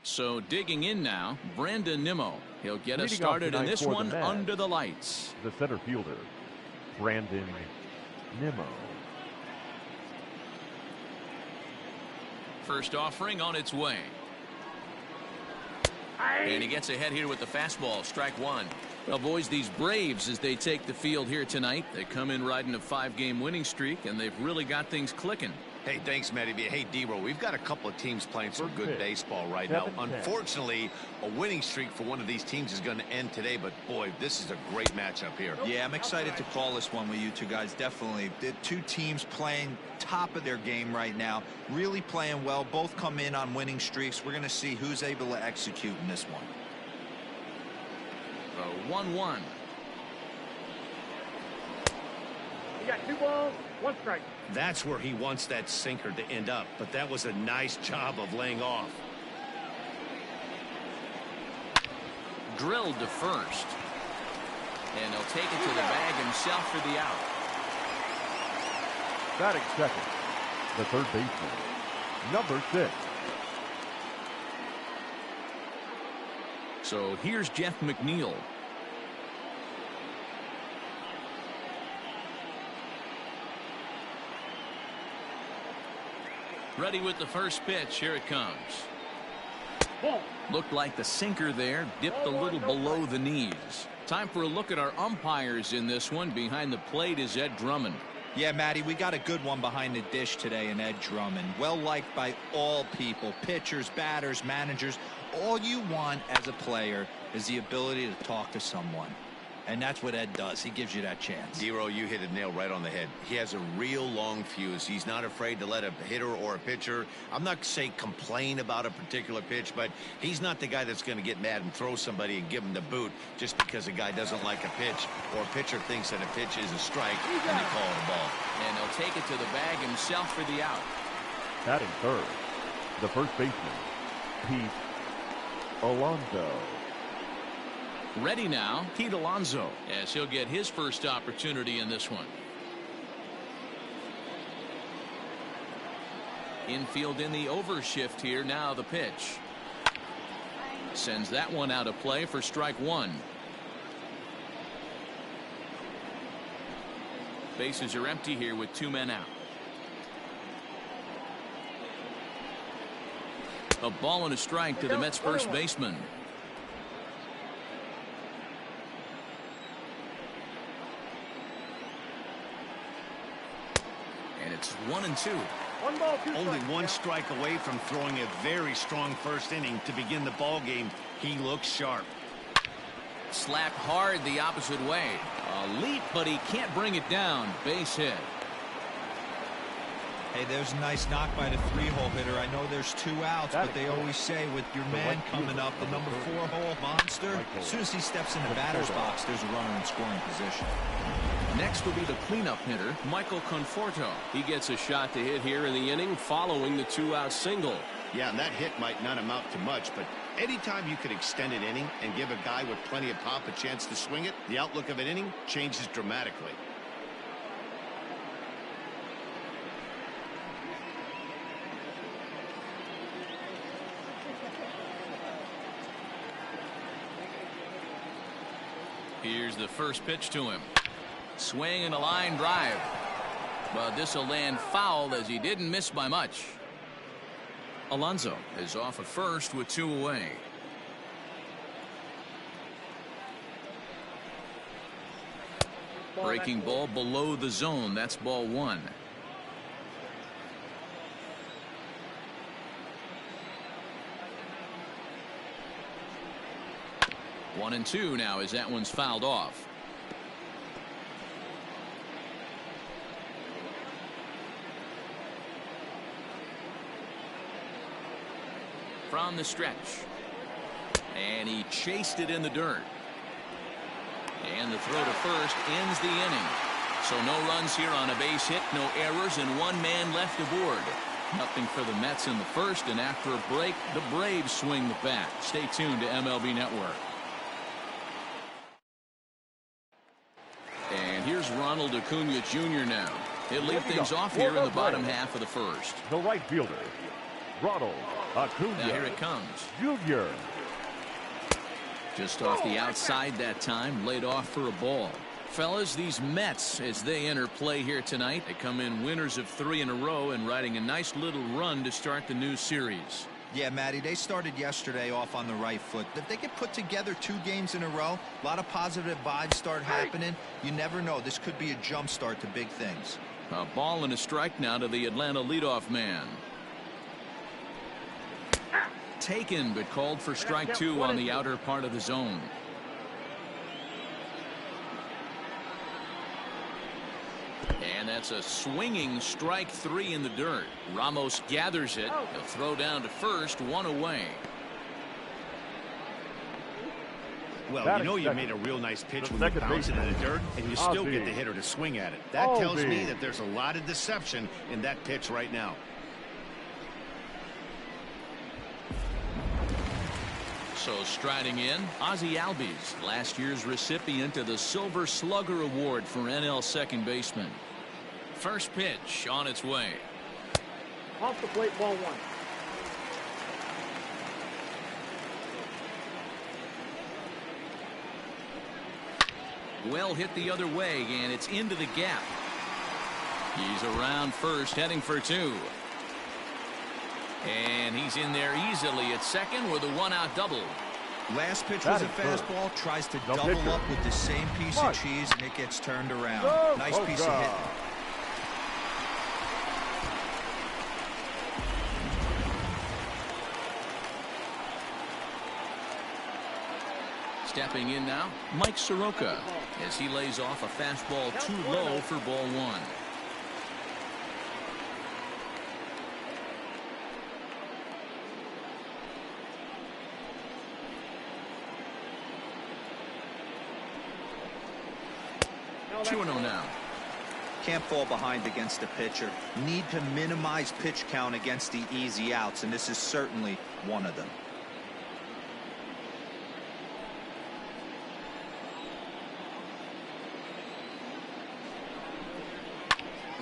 So digging in now, Brandon Nimmo. He'll get us Leading off started in tonight this for the one Mets, under the lights. the center fielder, Brandon Nimmo. First offering on its way. And he gets ahead here with the fastball. Strike one. Well, boys, these Braves, as they take the field here tonight, they come in riding a 5-game winning streak, and they've really got things clicking. Hey, thanks, Matty. Hey, D-Roll, we've got a couple of teams playing some good baseball right now. Unfortunately, a winning streak for one of these teams is going to end today, but boy, this is a great matchup here. Yeah, I'm excited to call this one with you two guys. Definitely. The two teams playing top of their game right now, really playing well. Both come in on winning streaks. We're going to see who's able to execute in this one. 1-1. You got 2 balls, 1 strike. That's where he wants that sinker to end up, but that was a nice job of laying off. Drilled to first. And he'll take it to the bag himself for the out. Batting second, the third baseman, number 6. So here's Jeff McNeil. Ready with the first pitch. Here it comes. Looked like the sinker there dipped a little below the knees. Time for a look at our umpires in this one. Behind the plate is Ed Drummond. Yeah, Matty, we got a good one behind the dish today in Ed Drummond. Well liked by all people, pitchers, batters, managers. All you want as a player is the ability to talk to someone. And that's what Ed does. He gives you that chance. Zero, you hit a nail right on the head. He has a real long fuse. He's not afraid to let a hitter or a pitcher, I'm not saying complain about a particular pitch, but he's not the guy that's going to get mad and throw somebody and give him the boot just because a guy doesn't like a pitch or a pitcher thinks that a pitch is a strike and they call it a ball. And he'll take it to the bag himself for the out. Batting third, the first baseman, Pete Alonso. Ready now, Pete Alonso, as he'll get his first opportunity in this one. Infield in the overshift here. Now the pitch. Sends that one out of play for strike one. Bases are empty here with 2 men out. A ball and a strike to the Mets first baseman. And it's 1-2. 1 ball, 2 Only strikes. 1 strike away from throwing a very strong first inning to begin the ball game. He looks sharp. Slapped hard the opposite way. A leap, but he can't bring it down. Base hit. Hey, there's a nice knock by the 3-hole hitter. I know there's 2 outs, but they always say with your man coming up, the number 4-hole monster, as soon as he steps in the batter's box, there's a runner in scoring position. Next will be the cleanup hitter, Michael Conforto. He gets a shot to hit here in the inning following the 2-out single. Yeah, and that hit might not amount to much, but anytime you could extend an inning and give a guy with plenty of pop a chance to swing it, the outlook of an inning changes dramatically. Here's the first pitch to him. Swing and a line drive. But this will land foul as he didn't miss by much. Alonso is off at first with 2 away. Breaking ball below the zone. That's ball 1. One and 2 now as that one's fouled off. From the stretch. And he chased it in the dirt. And the throw to first ends the inning. So no runs here on a base hit, no errors, and 1 man left aboard. Nothing for the Mets in the first, and after a break, the Braves swing the bat. Stay tuned to MLB Network. And here's Ronald Acuna Jr. now. He'll lead things off here in the bottom half of the first. The right fielder, Ronald Acuna Now here it comes. Jr. Just off the outside that time, laid off for a ball. Fellas, these Mets, as they enter play here tonight, they come in winners of 3 in a row and riding a nice little run to start the new series. Yeah, Matty, they started yesterday off on the right foot. If they could put together 2 games in a row, a lot of positive vibes start happening. You never know. This could be a jump start to big things. A ball and a strike now to the Atlanta leadoff man. Taken, but called for strike 2 on the outer part of the zone. And that's a swinging strike 3 in the dirt. Ramos gathers it. A throw down to first, 1 away. Well, you know you made a real nice pitch when you bounce it in the dirt, and you still get the hitter to swing at it. That tells me that there's a lot of deception in that pitch right now. So striding in, Ozzie Albies, last year's recipient of the Silver Slugger Award for NL second baseman. First pitch on its way. Off the plate, ball 1. Well hit the other way, and it's into the gap. He's around first, heading for 2. And he's in there easily at second with a 1-out double. Last pitch was a fastball. Tries to double up with the same piece of cheese, and it gets turned around. Nice piece of hitting. Stepping in now, Mike Soroka, as he lays off a fastball too low for ball 1. Two now. Can't fall behind against the pitcher. Need to minimize pitch count against the easy outs, and this is certainly one of them.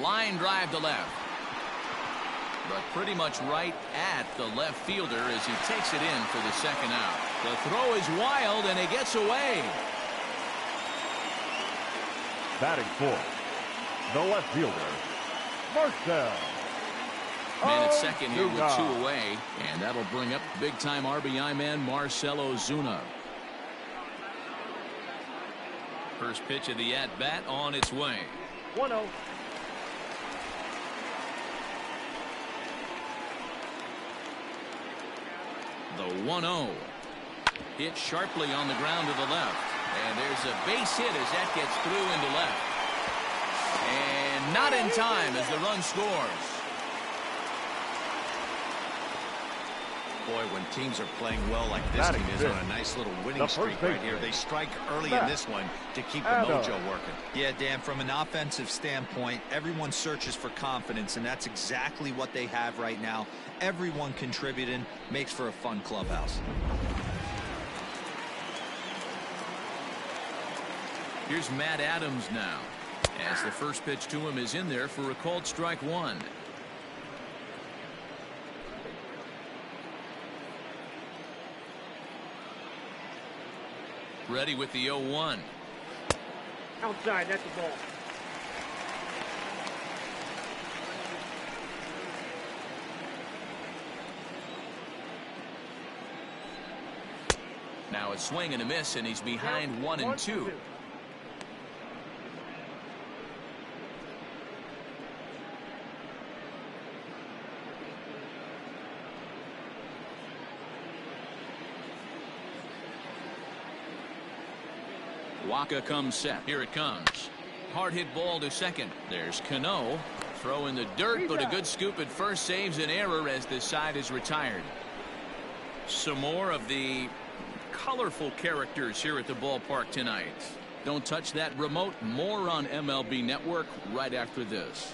Line drive to left. But pretty much right at the left fielder as he takes it in for the second out. The throw is wild, and it gets away. Batting fourth, the left fielder, Marcell. Man at second here with 2 away, and that'll bring up big-time RBI man Marcell Ozuna. First pitch of the at-bat on its way. 1-0. The 1-0. Hit sharply on the ground to the left. And there's a base hit as that gets through into left. And not in time as the run scores. Boy, when teams are playing well like this team is on a nice little winning streak right here, they strike early in this one to keep the mojo working. Yeah, Dan, from an offensive standpoint, everyone searches for confidence, and that's exactly what they have right now. Everyone contributing makes for a fun clubhouse. Here's Matt Adams now, as the first pitch to him is in there for a called strike 1. Ready with the 0-1. Outside, that's the ball. Now a swing and a miss, and he's behind 1 and 2. Waka comes set. Here it comes. Hard hit ball to second. There's Cano. Throw in the dirt, but a good scoop at first saves an error as this side is retired. Some more of the colorful characters here at the ballpark tonight. Don't touch that remote. More on MLB Network right after this.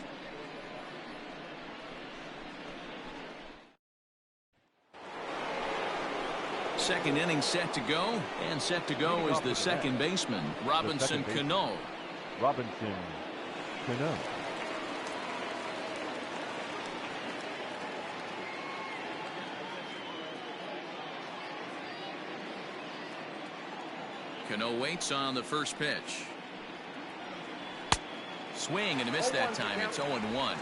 Second inning set to go, and set to go is the second baseman, Robinson Cano. Robinson Cano. Cano waits on the first pitch. Swing and a miss that time. It's 0-1.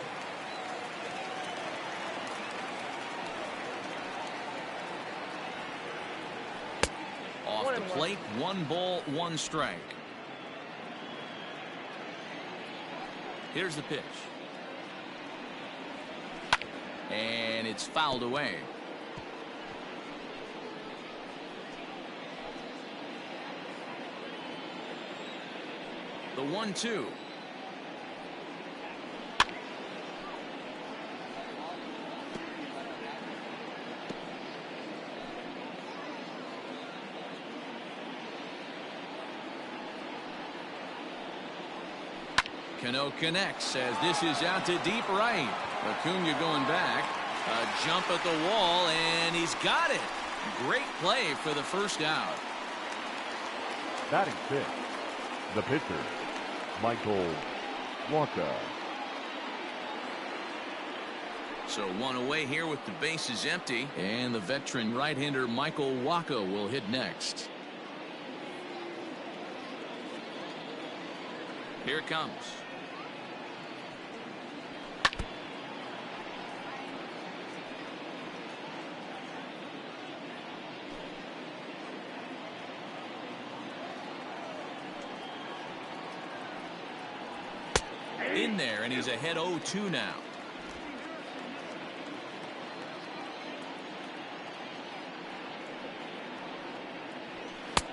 Off the plate, 1 ball, 1 strike. Here's the pitch. And it's fouled away. The 1-2. Cano connects as this is out to deep right. Acuna going back. A jump at the wall, and he's got it. Great play for the first out. Batting 6, the pitcher, Michael Wacha. So 1 away here with the bases empty, and the veteran right-hander Michael Wacha will hit next. Here it comes. In there, and he's ahead 0-2 now.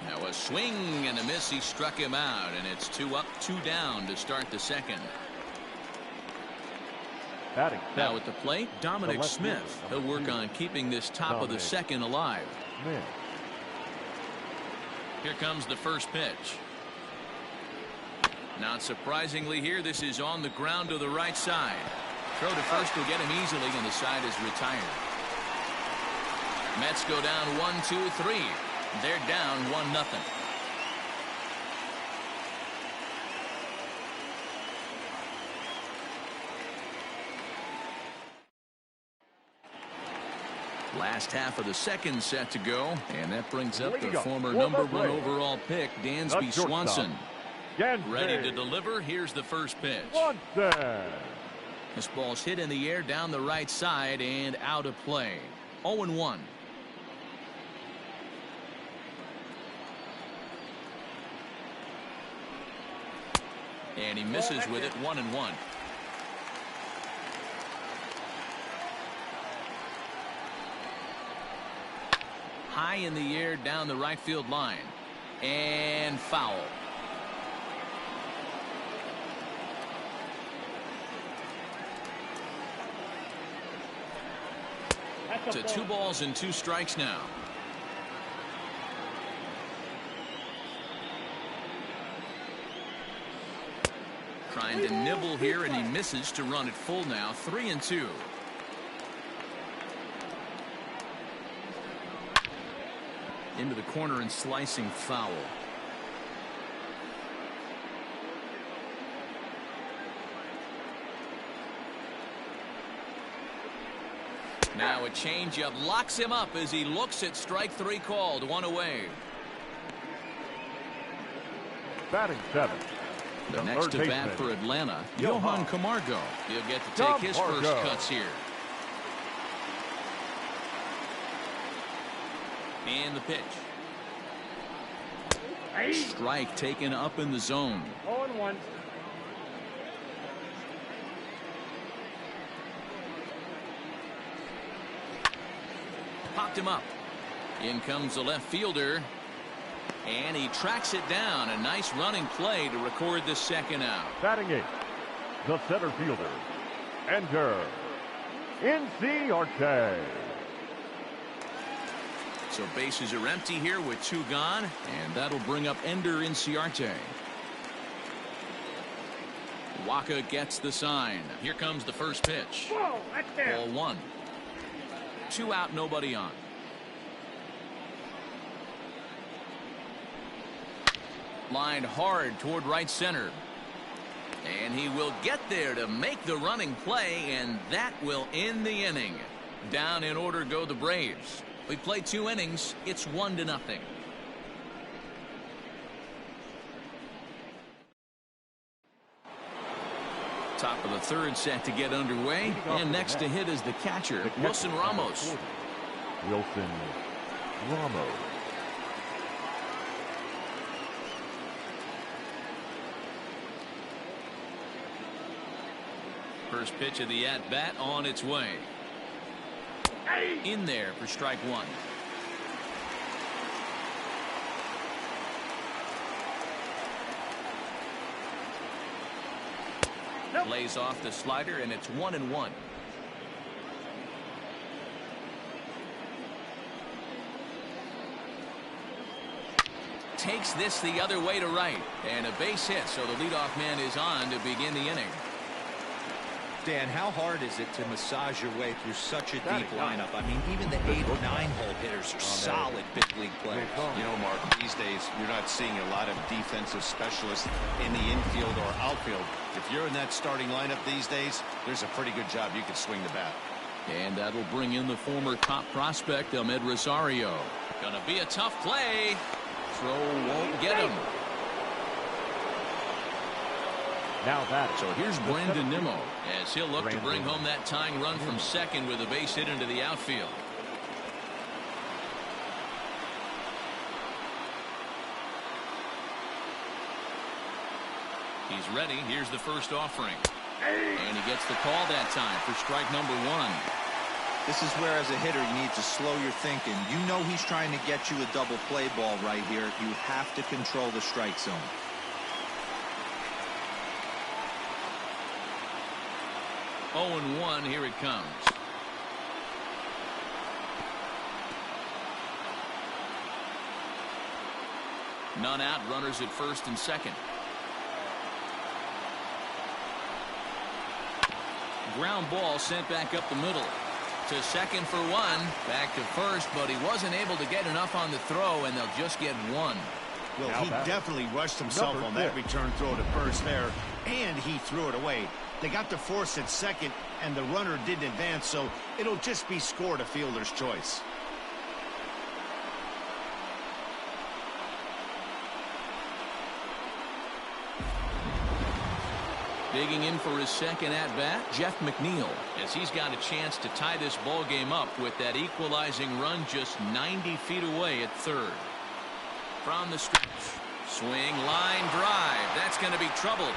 Now a swing and a miss. He struck him out, and it's 2 up, 2 down to start the second. Batting now at the plate, Dominic Smith. He'll work on keeping this top of the second alive. Here comes the first pitch. Not surprisingly here, this is on the ground to the right side. Throw to first will get him easily, and the side is retired. Mets go down 1-2-3. They're down 1-0. Last half of the second set to go, and that brings up the former number 1 overall pick, Dansby Swanson. Ready to deliver. Here's the first pitch. This ball's hit in the air down the right side and out of play. 0-1. And he misses with it. 1-1. High in the air down the right field line. And foul. To 2 balls and 2 strikes now. Trying to nibble here, and he misses to run it full now. 3-2. Into the corner and slicing foul. Now a changeup locks him up as he looks at strike 3 called. 1 away. Batting 7. The next to bat for Atlanta, Johan Camargo. He'll get to take his first cuts here. And the pitch. Strike taken up in the zone. 0-1. Popped him up. In comes the left fielder. And he tracks it down. A nice running play to record the second out. Batting 8. The center fielder. Enter. Inciarte. So bases are empty here with 2 gone. And that'll bring up Ender Inciarte. Wacha gets the sign. Here comes the first pitch. Whoa, that's there. Ball 1. 2 out, nobody on. Lined hard toward right center. And he will get there to make the running play, and that will end the inning. Down in order go the Braves. We played 2 innings. It's 1-0. Top of the third set to get underway. And next to hit is the catcher, Wilson Ramos. Wilson Ramos. First pitch of the at-bat on its way. In there for strike one. Lays off the slider, and it's 1-1. Takes this the other way to right, and a base hit, so the leadoff man is on to begin the inning. Dan, how hard is it to massage your way through such a deep lineup? I mean, even the 8 or 9 hole hitters are solid big league players. You know, Mark, these days you're not seeing a lot of defensive specialists in the infield or outfield. If you're in that starting lineup these days, there's a pretty good job you can swing the bat. And that'll bring in the former top prospect, Ahmed Rosario. Gonna be a tough play. Throw won't get him. Now that. So here's Brandon Nimmo as he'll look to bring home that tying run from second with a base hit into the outfield. He's ready. Here's the first offering. And he gets the call that time for strike number one. This is where, as a hitter, you need to slow your thinking. You know he's trying to get you a double play ball right here. You have to control the strike zone. Oh, and 1, here it comes. None out, runners at first and second. Ground ball sent back up the middle. To second for 1. Back to first, but he wasn't able to get enough on the throw, and they'll just get 1. Well, he definitely rushed himself on that return throw to first there, and he threw it away. They got the force at second, and the runner didn't advance, so it'll just be scored a fielder's choice. Digging in for his second at-bat, Jeff McNeil, as he's got a chance to tie this ball game up with that equalizing run just 90 feet away at third. From the stretch, swing, line drive. That's going to be trouble.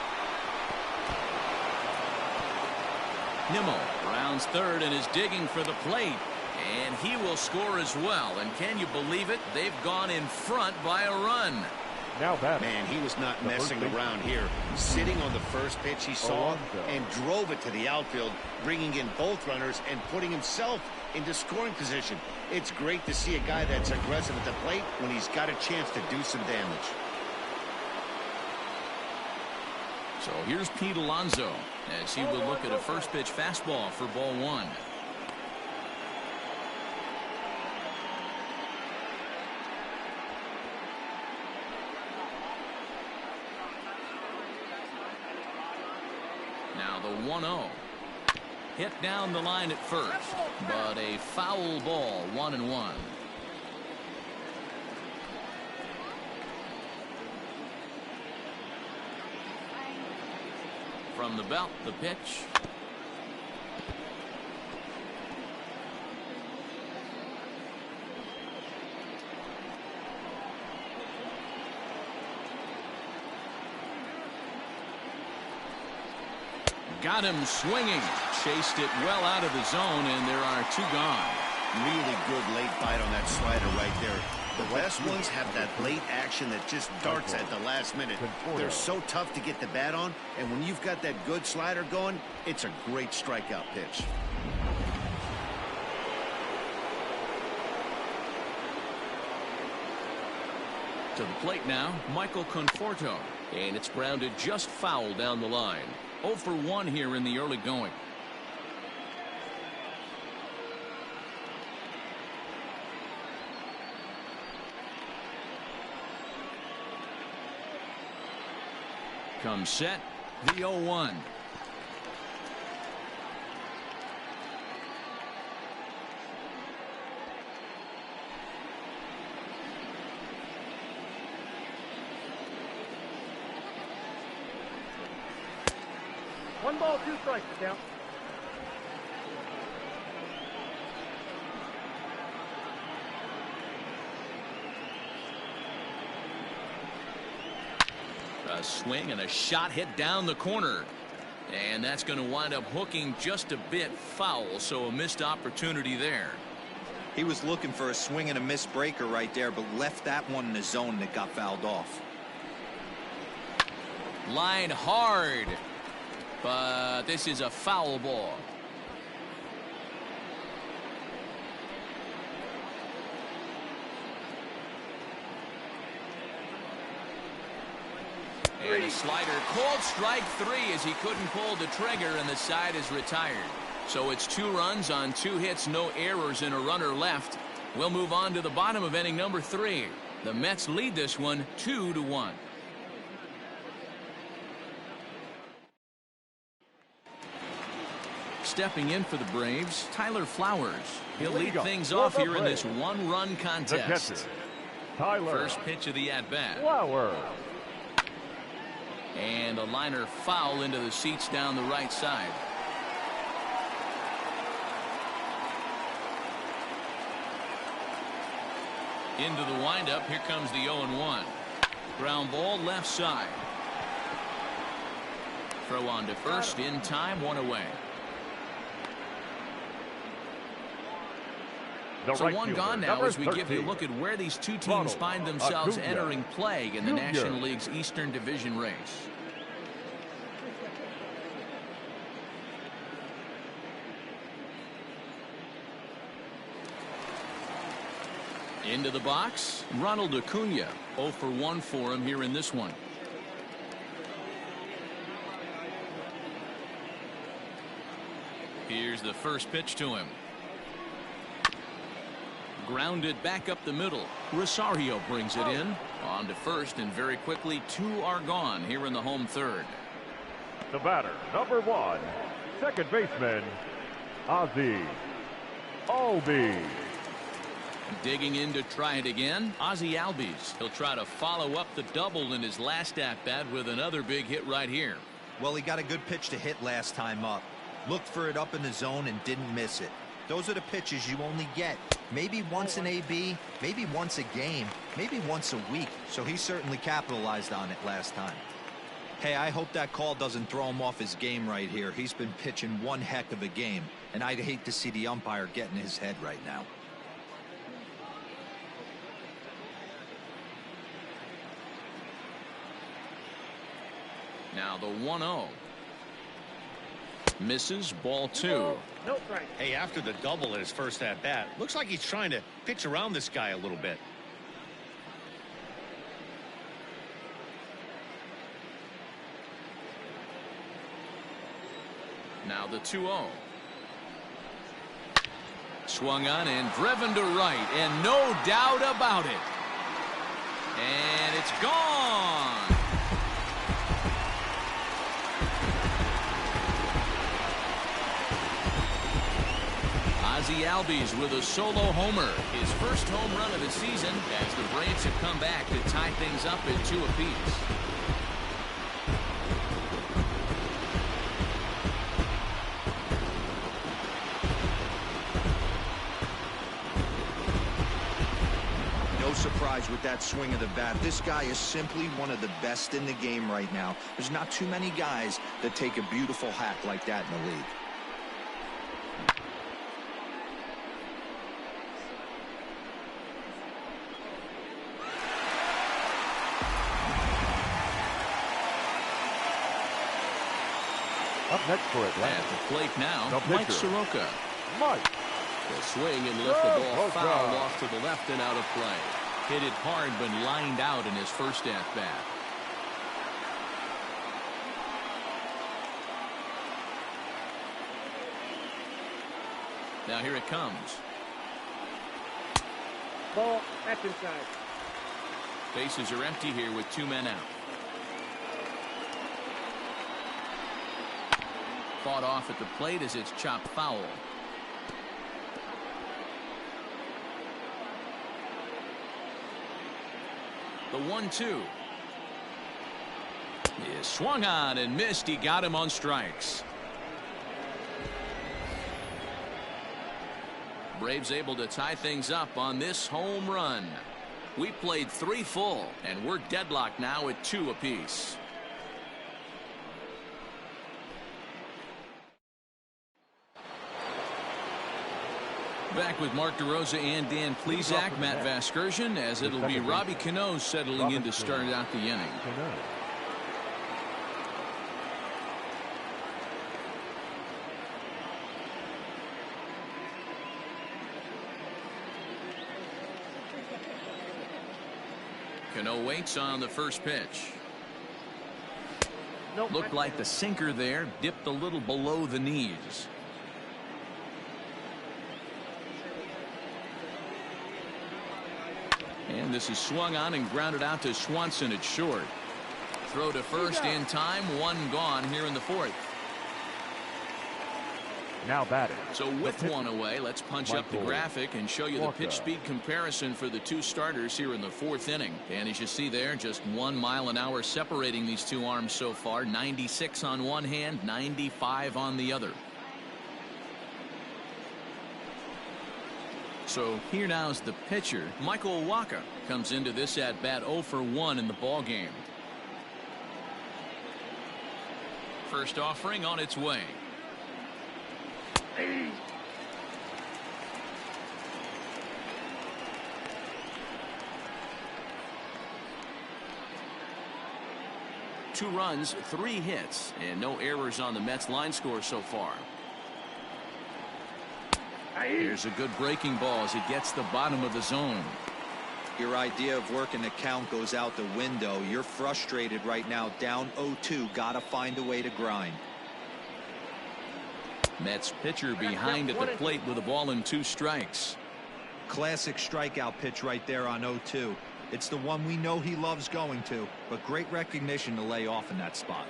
Nimmo rounds third and is digging for the plate, and he will score as well. And can you believe it? They've gone in front by a run. Now that. Man, he was not messing around here. Sitting on the first pitch he saw and drove it to the outfield, bringing in both runners and putting himself into scoring position. It's great to see a guy that's aggressive at the plate when he's got a chance to do some damage. So here's Pete Alonso as he will look at a first pitch fastball for ball 1. Now the 1-0. Hit down the line at first, but a foul ball, 1-1. From the belt, the pitch. Got him swinging. Chased it well out of the zone, and there are 2 gone. Really good late bite on that slider right there. The best ones have that late action that just darts at the last minute. They're so tough to get the bat on, and when you've got that good slider going, it's a great strikeout pitch. To the plate now, Michael Conforto, and it's grounded just foul down the line. 0 for 1 here in the early going. Comes set, the 0-1. 1 ball, 2 strikes to count. A swing and a shot hit down the corner. And that's going to wind up hooking just a bit foul, so a missed opportunity there. He was looking for a swing and a miss breaker right there, but left that one in the zone that got fouled off. Line hard, but this is a foul ball. And a slider, called strike 3 as he couldn't pull the trigger, and the side is retired. So it's 2 runs on 2 hits, no errors, and a runner left. We'll move on to the bottom of inning number 3. The Mets lead this one 2-1. Stepping in for the Braves, Tyler Flowers. He'll lead things off here in this 1-run contest. Tyler. First pitch of the at-bat. Flowers. And a liner foul into the seats down the right side. Into the windup. Here comes the 0-1. Ground ball left side. Throw on to first in time, 1 away. So Right 1 gone now as we give you a look at where these 2 teams find themselves entering play in the National League's Eastern Division race. Into the box, Ronald Acuna. 0 for 1 for him here in this one. Here's the first pitch to him. Grounded back up the middle. Rosario brings it in. On to first, and very quickly 2 are gone here in the home third. The batter, number 1, second baseman, Ozzie Albies. Digging in to try it again, Ozzie Albies. He'll try to follow up the double in his last at-bat with another big hit right here. Well, he got a good pitch to hit last time up. Looked for it up in the zone and didn't miss it. Those are the pitches you only get maybe once in AB, maybe once a game, maybe once a week. So he certainly capitalized on it last time. Hey, I hope that call doesn't throw him off his game right here. He's been pitching one heck of a game, and I'd hate to see the umpire get in his head right now. Now the 1-0. Misses, ball 2. No strike. Hey, after the double at his first at bat, looks like he's trying to pitch around this guy a little bit. Now the 2-0. Swung on and driven to right, and no doubt about it. And it's gone. Ozzie Albies with a solo homer, his first home run of the season, as the Braves have come back to tie things up at 2 apiece. No surprise with that swing of the bat. This guy is simply one of the best in the game right now. There's not too many guys that take a beautiful hack like that in the league. Up next for Atlanta. At the plate now, The Mike pitcher. Soroka. Mike. The swing and lift the ball Soroka. foul off to the left and out of play. Hit it hard, but lined out in his first at-bat. Now here it comes. Ball, that's inside. Bases are empty here with 2 men out. Fought off at the plate as it's chopped foul. The 1-2. He swung on and missed. He got him on strikes. Braves able to tie things up on this home run. We played 3 full, and we're deadlocked now at 2 apiece. Back with Mark DeRosa and Dan Plesac, Matt Vasgersian, as it'll be Robbie Cano settling in to start out the inning. Cano waits on the first pitch. Looked like the sinker there dipped a little below the knees. And this is swung on and grounded out to Swanson at short. Throw to first in time. 1 gone here in the 4th. Now batting. So with 1 away, let's punch up the graphic and show you the pitch speed comparison for the 2 starters here in the 4th inning. And as you see there, just 1 mile an hour separating these 2 arms so far. 96 on one hand, 95 on the other. So here now's the pitcher. Michael Wacha comes into this at bat 0 for 1 in the ball game. First offering on its way. Two runs, 3 hits, and no errors on the Mets line score so far. Here's a good breaking ball as it gets the bottom of the zone. Your idea of working the count goes out the window. You're frustrated right now, down 0-2. Gotta find a way to grind. Mets pitcher behind at the plate with a ball and 2 strikes. Classic strikeout pitch right there on 0-2. It's the one we know he loves going to, but great recognition to lay off in that spot.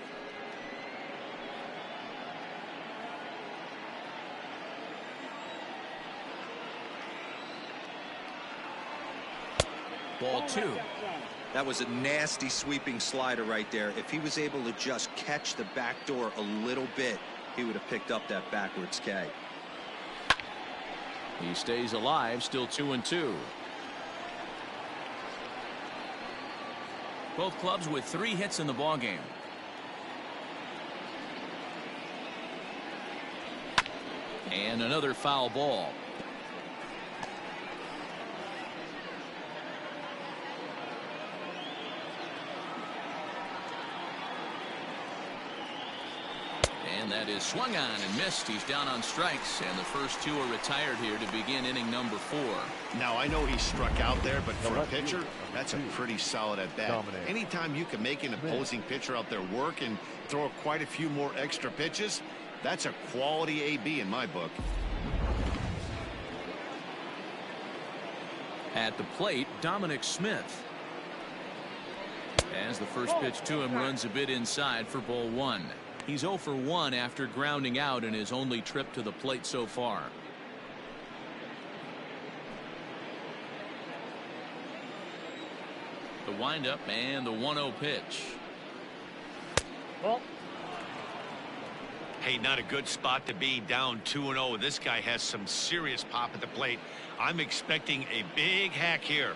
Ball 2. That was a nasty sweeping slider right there. If he was able to just catch the back door a little bit, he would have picked up that backwards K. He stays alive, still 2-2. Both clubs with 3 hits in the ballgame. And another foul ball. And that is swung on and missed. He's down on strikes, and the first 2 are retired here to begin inning number 4. Now, I know he struck out there, but for a pitcher, that's a pretty solid at bat. Anytime you can make an opposing pitcher out there work and throw quite a few more extra pitches, that's a quality AB in my book. At the plate, Dominic Smith. As the first pitch to him runs a bit inside for ball 1. He's 0 for 1 after grounding out in his only trip to the plate so far. The windup and the 1-0 pitch. Ball. Hey, not a good spot to be, down 2-0. This guy has some serious pop at the plate. I'm expecting a big hack here.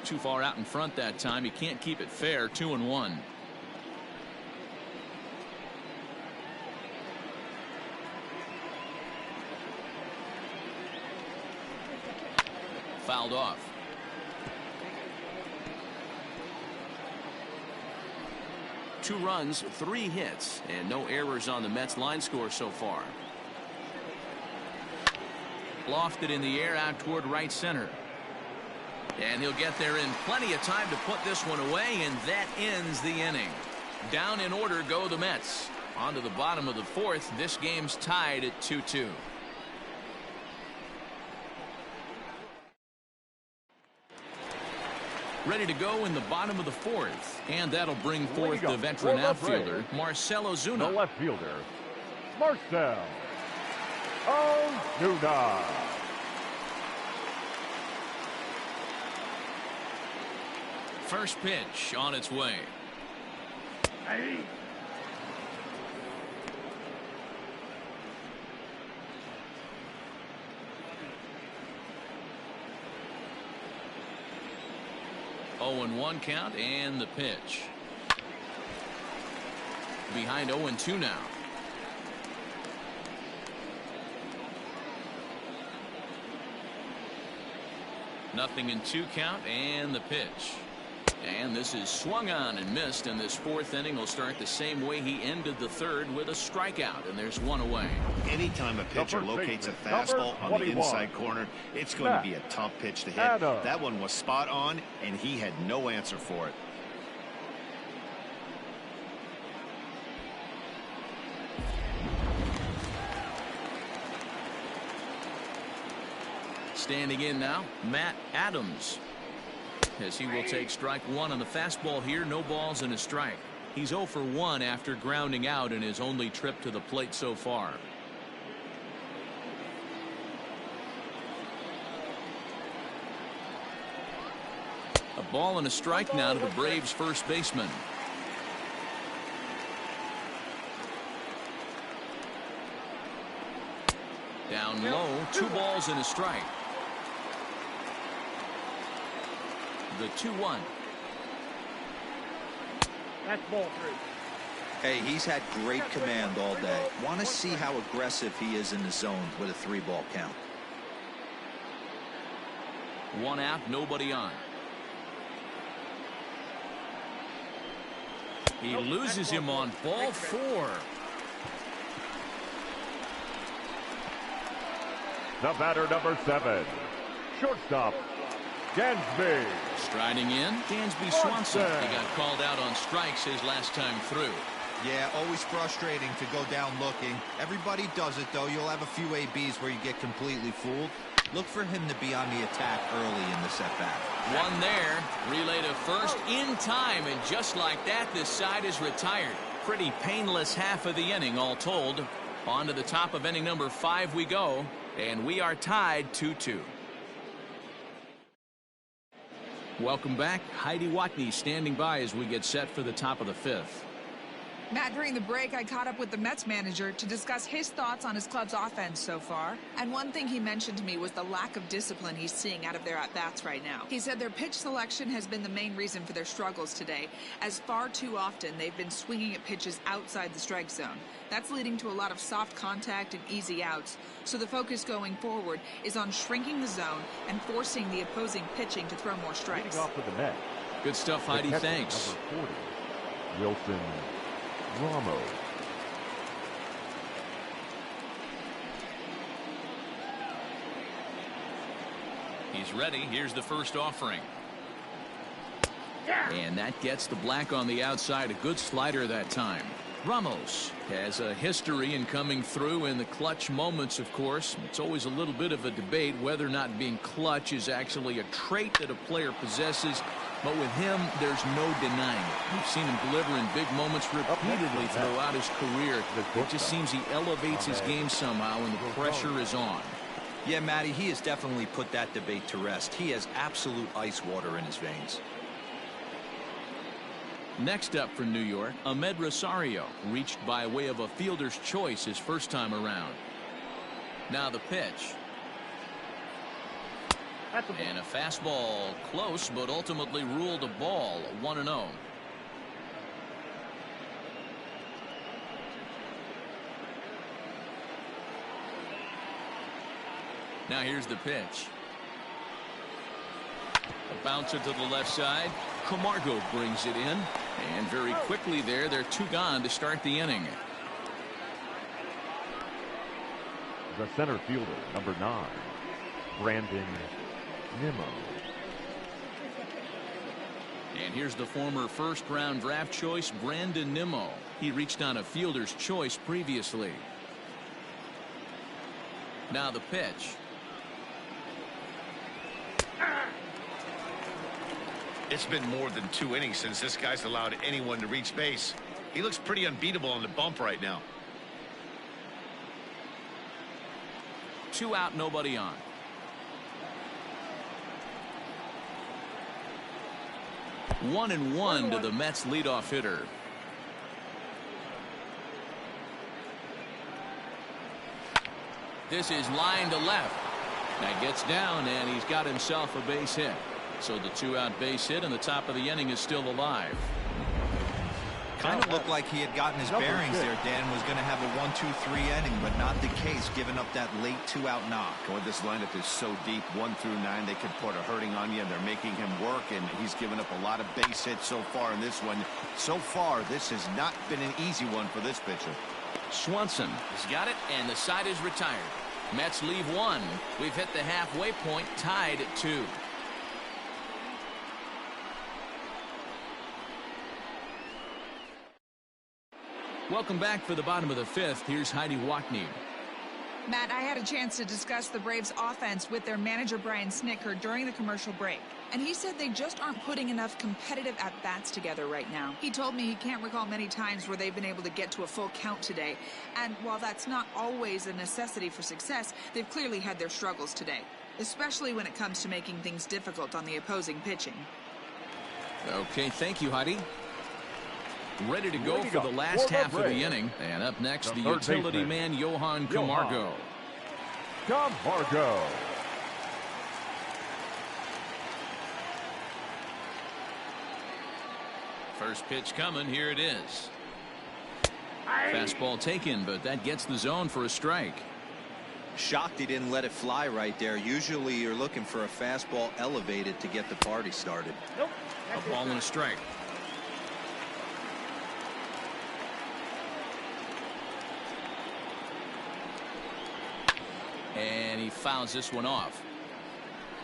Too far out in front that time. He can't keep it fair. 2-1. Fouled off. Two runs, 3 hits, and no errors on the Mets line score so far. Lofted in the air out toward right center. And he'll get there in plenty of time to put this one away, and that ends the inning. Down in order go the Mets. On to the bottom of the 4th. This game's tied at 2-2. Ready to go in the bottom of the 4th. And that'll bring forth the veteran outfielder, Marcell Ozuna. The left fielder, Marcell Ozuna. First pitch on its way. Hey. Oh, and 1 count, and the pitch. Behind 0-2 now. Nothing in 2 count, and the pitch. And this is swung on and missed, and this 4th inning will start the same way he ended the 3rd, with a strikeout, and there's 1 away. Anytime a pitcher locates a fastball on the inside corner, it's going to be a tough pitch to hit. That one was spot on, and he had no answer for it. Standing in now, Matt Adams, as he will take strike 1 on the fastball here. No balls and a strike. He's 0 for 1 after grounding out in his only trip to the plate so far. A ball and a strike now to the Braves first baseman. Down low, 2 balls and a strike. The 2-1. That's ball 3. Hey, he's had great command all day. Want to see how aggressive he is in the zone with a 3-ball count. 1 out, nobody on. He loses him on ball 4. The batter, number 7, shortstop, Dansby. Striding in, Dansby Swanson. He got called out on strikes his last time through. Yeah, always frustrating to go down looking. Everybody does it, though. You'll have a few ABs where you get completely fooled. Look for him to be on the attack early in the set-back. 1 there. Relay to first in time, and just like that, this side is retired. Pretty painless half of the inning, all told. On to the top of inning number 5 we go, and we are tied 2-2. Welcome back. Heidi Watney standing by as we get set for the top of the 5th. Matt, during the break, I caught up with the Mets manager to discuss his thoughts on his club's offense so far. And one thing he mentioned to me was the lack of discipline he's seeing out of their at-bats right now. He said their pitch selection has been the main reason for their struggles today, as far too often they've been swinging at pitches outside the strike zone. That's leading to a lot of soft contact and easy outs. So the focus going forward is on shrinking the zone and forcing the opposing pitching to throw more strikes. Leading off with the Mets. Good stuff, Heidi. Thanks. Number 40, Wilson Ramos. He's ready. Here's the first offering. And that gets the black on the outside. A good slider that time. Ramos has a history in coming through in the clutch moments, of course. It's always a little bit of a debate whether or not being clutch is actually a trait that a player possesses. But with him, there's no denying it. We've seen him deliver in big moments repeatedly throughout his career. It just seems he elevates his game somehow, and the pressure is on. Yeah, Matty, he has definitely put that debate to rest. He has absolute ice water in his veins. Next up for New York, Ahmed Rosario, reached by way of a fielder's choice his first time around. Now the pitch. And a fastball close, but ultimately ruled a ball. 1-0. Now here's the pitch. A bouncer to the left side. Camargo brings it in, and very quickly there, they're 2 gone to start the inning. The center fielder, number 9, Brandon Nimmo. And here's the former first-round draft choice, Brandon Nimmo. He reached on a fielder's choice previously. Now the pitch. It's been more than 2 innings since this guy's allowed anyone to reach base. He looks pretty unbeatable on the bump right now. 2 out, nobody on. 1-1 to the Mets leadoff hitter. This is line to left. That gets down, and he's got himself a base hit. So the 2-out base hit, and the top of the inning is still alive. Kind of looked like he had gotten his bearings there. Dan was going to have a 1-2-3 inning, but not the case, giving up that late 2-out knock. Boy, this lineup is so deep, 1 through 9. They could put a hurting on you, and they're making him work, and he's given up a lot of base hits so far in this one. So far, this has not been an easy one for this pitcher. Swanson has got it, and the side is retired. Mets leave 1. We've hit the halfway point, tied at 2. Welcome back for the bottom of the 5th. Here's Heidi Watney. Matt, I had a chance to discuss the Braves offense with their manager Brian Snitker during the commercial break, and he said they just aren't putting enough competitive at-bats together right now. He told me he can't recall many times where they've been able to get to a full count today, and while that's not always a necessity for success, they've clearly had their struggles today, especially when it comes to making things difficult on the opposing pitching. Okay, thank you, Heidi. Ready to go for the last half of the inning. And up next, the utility man, Johan Camargo. Camargo. First pitch coming. Here it is. Fastball taken, but that gets the zone for a strike. Shocked he didn't let it fly right there. Usually you're looking for a fastball elevated to get the party started. Nope. A ball and a strike. And he fouls this one off.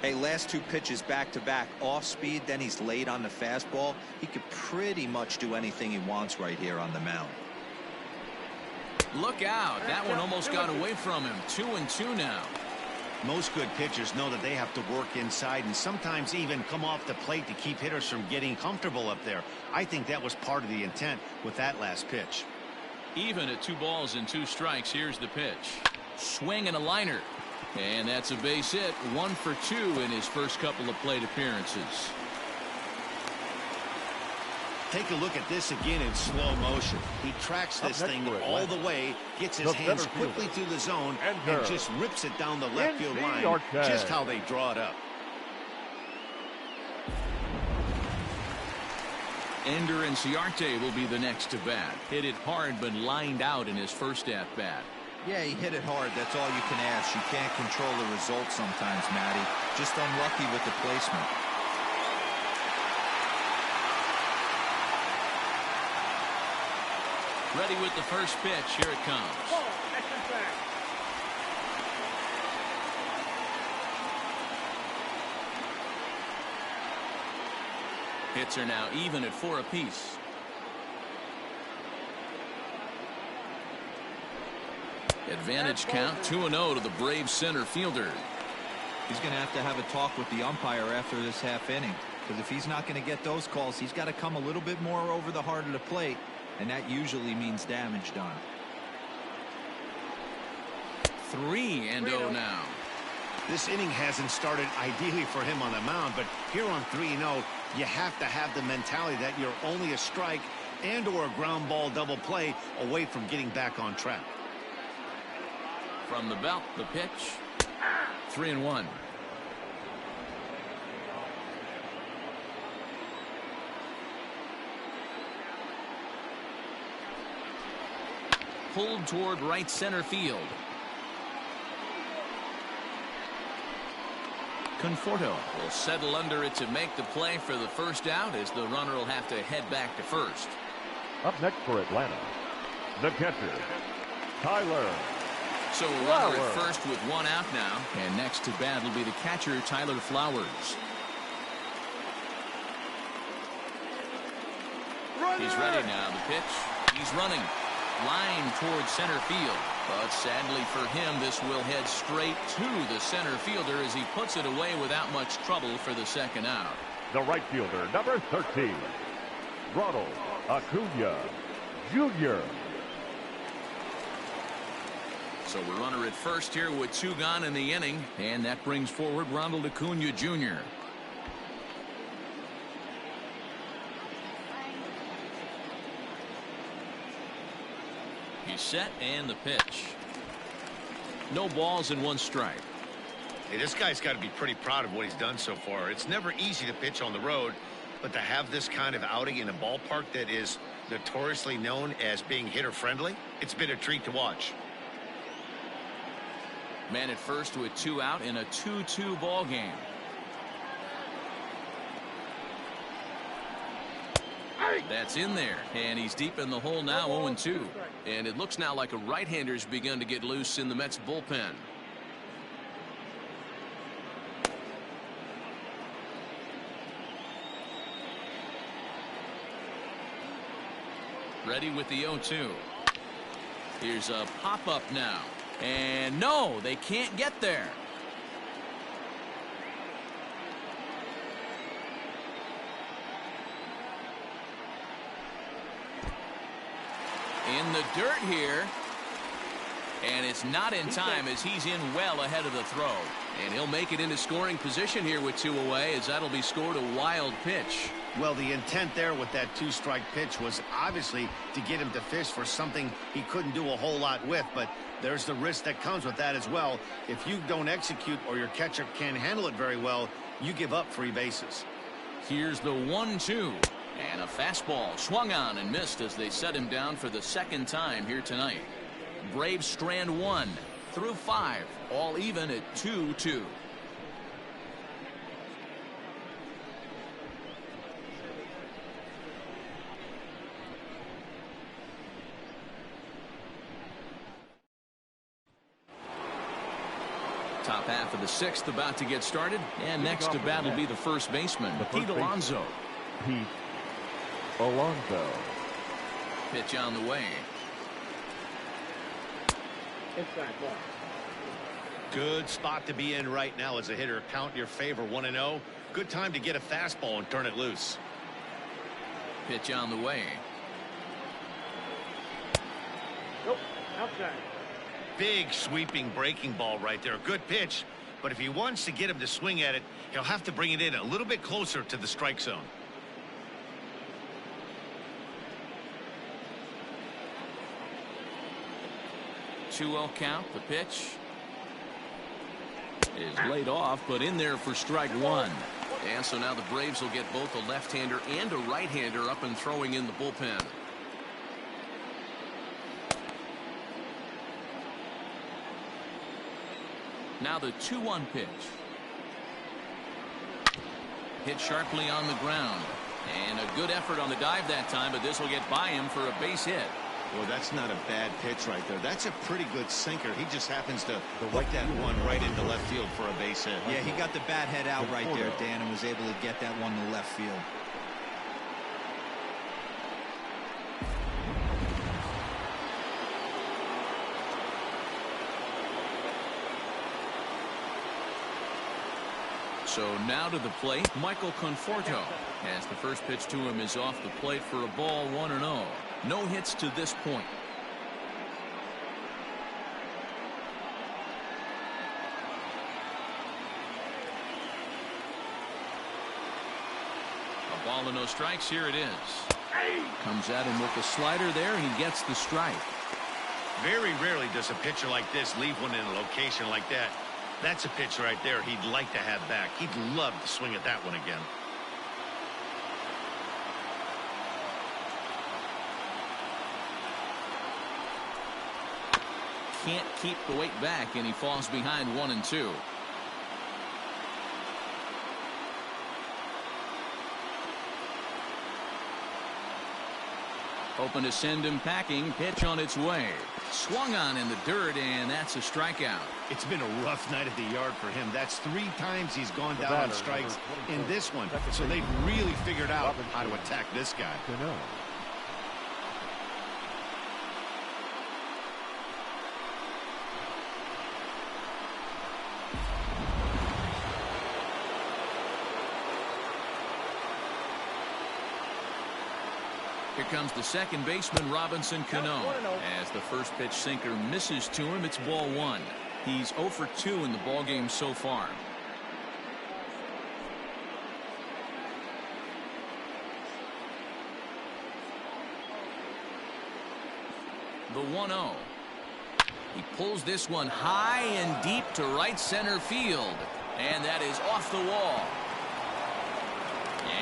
Hey, last 2 pitches back-to-back off speed, then he's late on the fastball. He could pretty much do anything he wants right here on the mound. Look out. That one almost got away from him. 2-2 now. Most good pitchers know that they have to work inside and sometimes even come off the plate to keep hitters from getting comfortable up there. I think that was part of the intent with that last pitch. Even at 2 balls and 2 strikes, here's the pitch. Swing and a liner. And that's a base hit. 1 for 2 in his first couple of plate appearances. Take a look at this again in slow motion. He tracks this thing all the way, gets his hands quickly through the zone, and just rips it down the left field line. Just how they draw it up. Ender Inciarte will be the next to bat. Hit it hard, but lined out in his first at-bat. Yeah, he hit it hard. That's all you can ask. You can't control the result sometimes, Matty. Just unlucky with the placement. Ready with the first pitch. Here it comes. Hits are now even at 4 apiece. Advantage count 2-0 to the Braves center fielder. He's going to have a talk with the umpire after this half inning, because if he's not going to get those calls, he's got to come a little bit more over the heart of the plate, and that usually means damage done. 3-0 now. This inning hasn't started ideally for him on the mound, but here on 3-0, you have to have the mentality that you're only a strike and or a ground ball double play away from getting back on track. From the belt, the pitch. 3-1. Pulled toward right center field. Conforto will settle under it to make the play for the first out, as the runner will have to head back to first. Up next for Atlanta, the catcher, Tyler. So a runner at first with 1 out now. And next to bat will be the catcher, Tyler Flowers. He's ready now. The pitch. He's running. Line towards center field. But sadly for him, this will head straight to the center fielder as he puts it away without much trouble for the second out. The right fielder, number 13, Ronald Acuna Jr. So a runner at first here with 2 gone in the inning, and that brings forward Ronald Acuna Jr. set and the pitch. No balls and 1 strike. Hey, this guy's got to be pretty proud of what he's done so far. It's never easy to pitch on the road, but to have this kind of outing in a ballpark that is notoriously known as being hitter friendly, it's been a treat to watch. Man at first with 2 out in a 2-2 ball game. That's in there, and he's deep in the hole now, 0-2. And it looks now like a right-hander's begun to get loose in the Mets bullpen. Ready with the 0-2. Here's a pop-up now. And no, they can't get there. In the dirt here. And it's not in time as he's in well ahead of the throw. And he'll make it into scoring position here with 2 away, as that'll be scored a wild pitch. Well, the intent there with that 2-strike pitch was obviously to get him to fish for something he couldn't do a whole lot with, but there's the risk that comes with that as well. If you don't execute or your catcher can't handle it very well, you give up 3 bases. Here's the 1-2. And a fastball swung on and missed as they set him down for the 2nd time here tonight. Braves strand 1 through 5, all even at 2-2. Top half of the 6th about to get started, and next to bat will be the first baseman, Pete Alonso. Pete Alonso. Pitch on the way. Inside ball. Good spot to be in right now as a hitter. Count your favor, 1-0. Good time to get a fastball and turn it loose. Pitch on the way. Nope. Outside. Big sweeping breaking ball right there. Good pitch, but if he wants to get him to swing at it, he'll have to bring it in a little bit closer to the strike zone. Two-0 count. The pitch is laid off, but in there for strike 1. And so now the Braves will get both a left-hander and a right-hander up and throwing in the bullpen. Now the 2-1 pitch. Hit sharply on the ground. And a good effort on the dive that time, but this will get by him for a base hit. Well, that's not a bad pitch right there. That's a pretty good sinker. He just happens to hook that one right into left field for a base hit. Yeah, he got the bat head out right there, Dan, and was able to get that one to left field. So now to the plate, Michael Conforto, as the first pitch to him is off the plate for a ball, 1-0. No hits to this point. A ball and no strikes. Here it is. Comes at him with the slider there, and he gets the strike. Very rarely does a pitcher like this leave one in a location like that. That's a pitch right there he'd like to have back. He'd love to swing at that one again. Can't keep the weight back, and he falls behind 1-2. Open to send him packing. Pitch on its way. Swung on in the dirt, and that's a strikeout. It's been a rough night at the yard for him. That's 3 times he's gone down on strikes in this one. So they've really figured out how to attack this guy. Here comes the second baseman, Robinson Cano. As the first pitch sinker misses to him, it's ball 1. He's 0 for 2 in the ballgame so far. the 1-0. He pulls this one high and deep to right center field. And that is off the wall.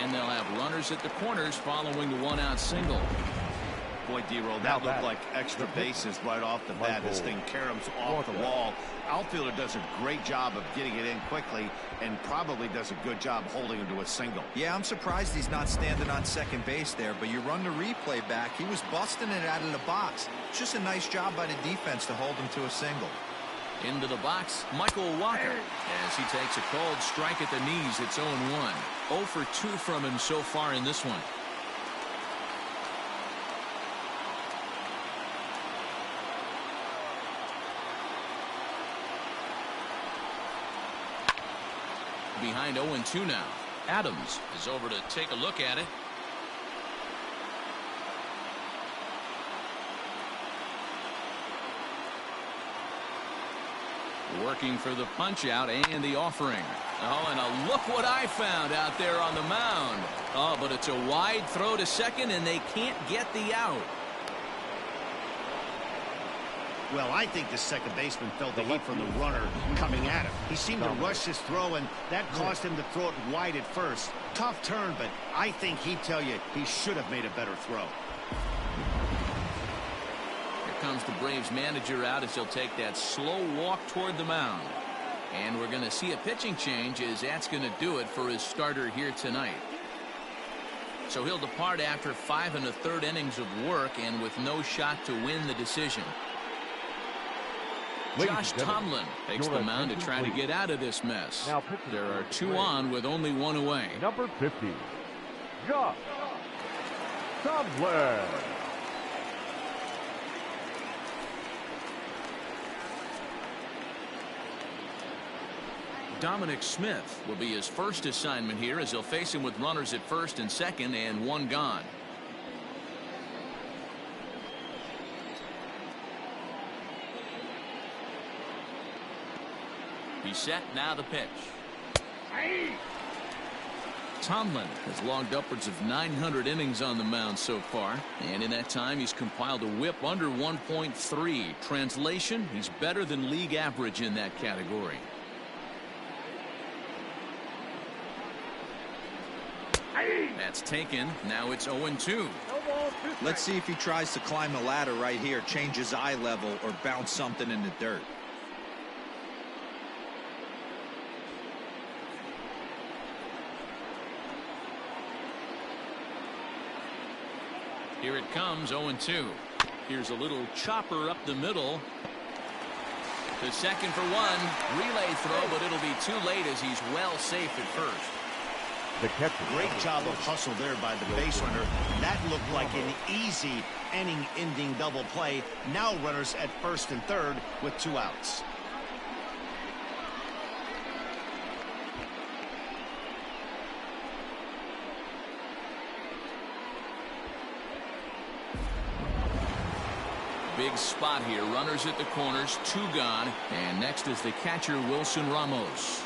And they'll have runners at the corners following the 1-out single. Boy, D-Roll, that looked like extra bases right off the bat. This thing caroms off the wall. Outfielder does a great job of getting it in quickly and probably does a good job holding him to a single. Yeah, I'm surprised he's not standing on second base there, but you run the replay back. He was busting it out of the box. It's just a nice job by the defense to hold him to a single. Into the box, Michael Walker, as he takes a called strike at the knees. It's 0-1. 0 for 2 from him so far in this one. Behind 0-2 now. Adams is over to take a look at it. Working for the punch out and the offering. Oh, and look what I found out there on the mound. Oh, but it's a wide throw to second, and they can't get the out. Well, I think the second baseman felt the heat from the runner coming at him. He seemed to rush his throw, and that caused him to throw it wide at first. Tough turn, but I think he'd tell you he should have made a better throw. Here comes the Braves manager out as he'll take that slow walk toward the mound. And we're going to see a pitching change as that's going to do it for his starter here tonight. So he'll depart after 5 1/3 innings of work and with no shot to win the decision. Josh Tomlin takes the mound to try to get out of this mess. There are 2 on with only 1 away. Number 50, Josh Tomlin. Dominic Smith will be his first assignment here as he'll face him with runners at first and second and 1 gone. He's set, now the pitch. Tomlin has logged upwards of 900 innings on the mound so far, and in that time he's compiled a whip under 1.3. Translation, he's better than league average in that category. That's taken. Now it's 0-2. Let's see if he tries to climb the ladder right here, change his eye level, or bounce something in the dirt. Here it comes, 0-2. Here's a little chopper up the middle. To second for 1. Relay throw, but it'll be too late as he's well safe at first. The catcher. Great job of hustle there by the base runner. That looked like an easy inning-ending double play. Now runners at first and third with 2 outs. Big spot here. Runners at the corners, 2 gone. And next is the catcher, Wilson Ramos.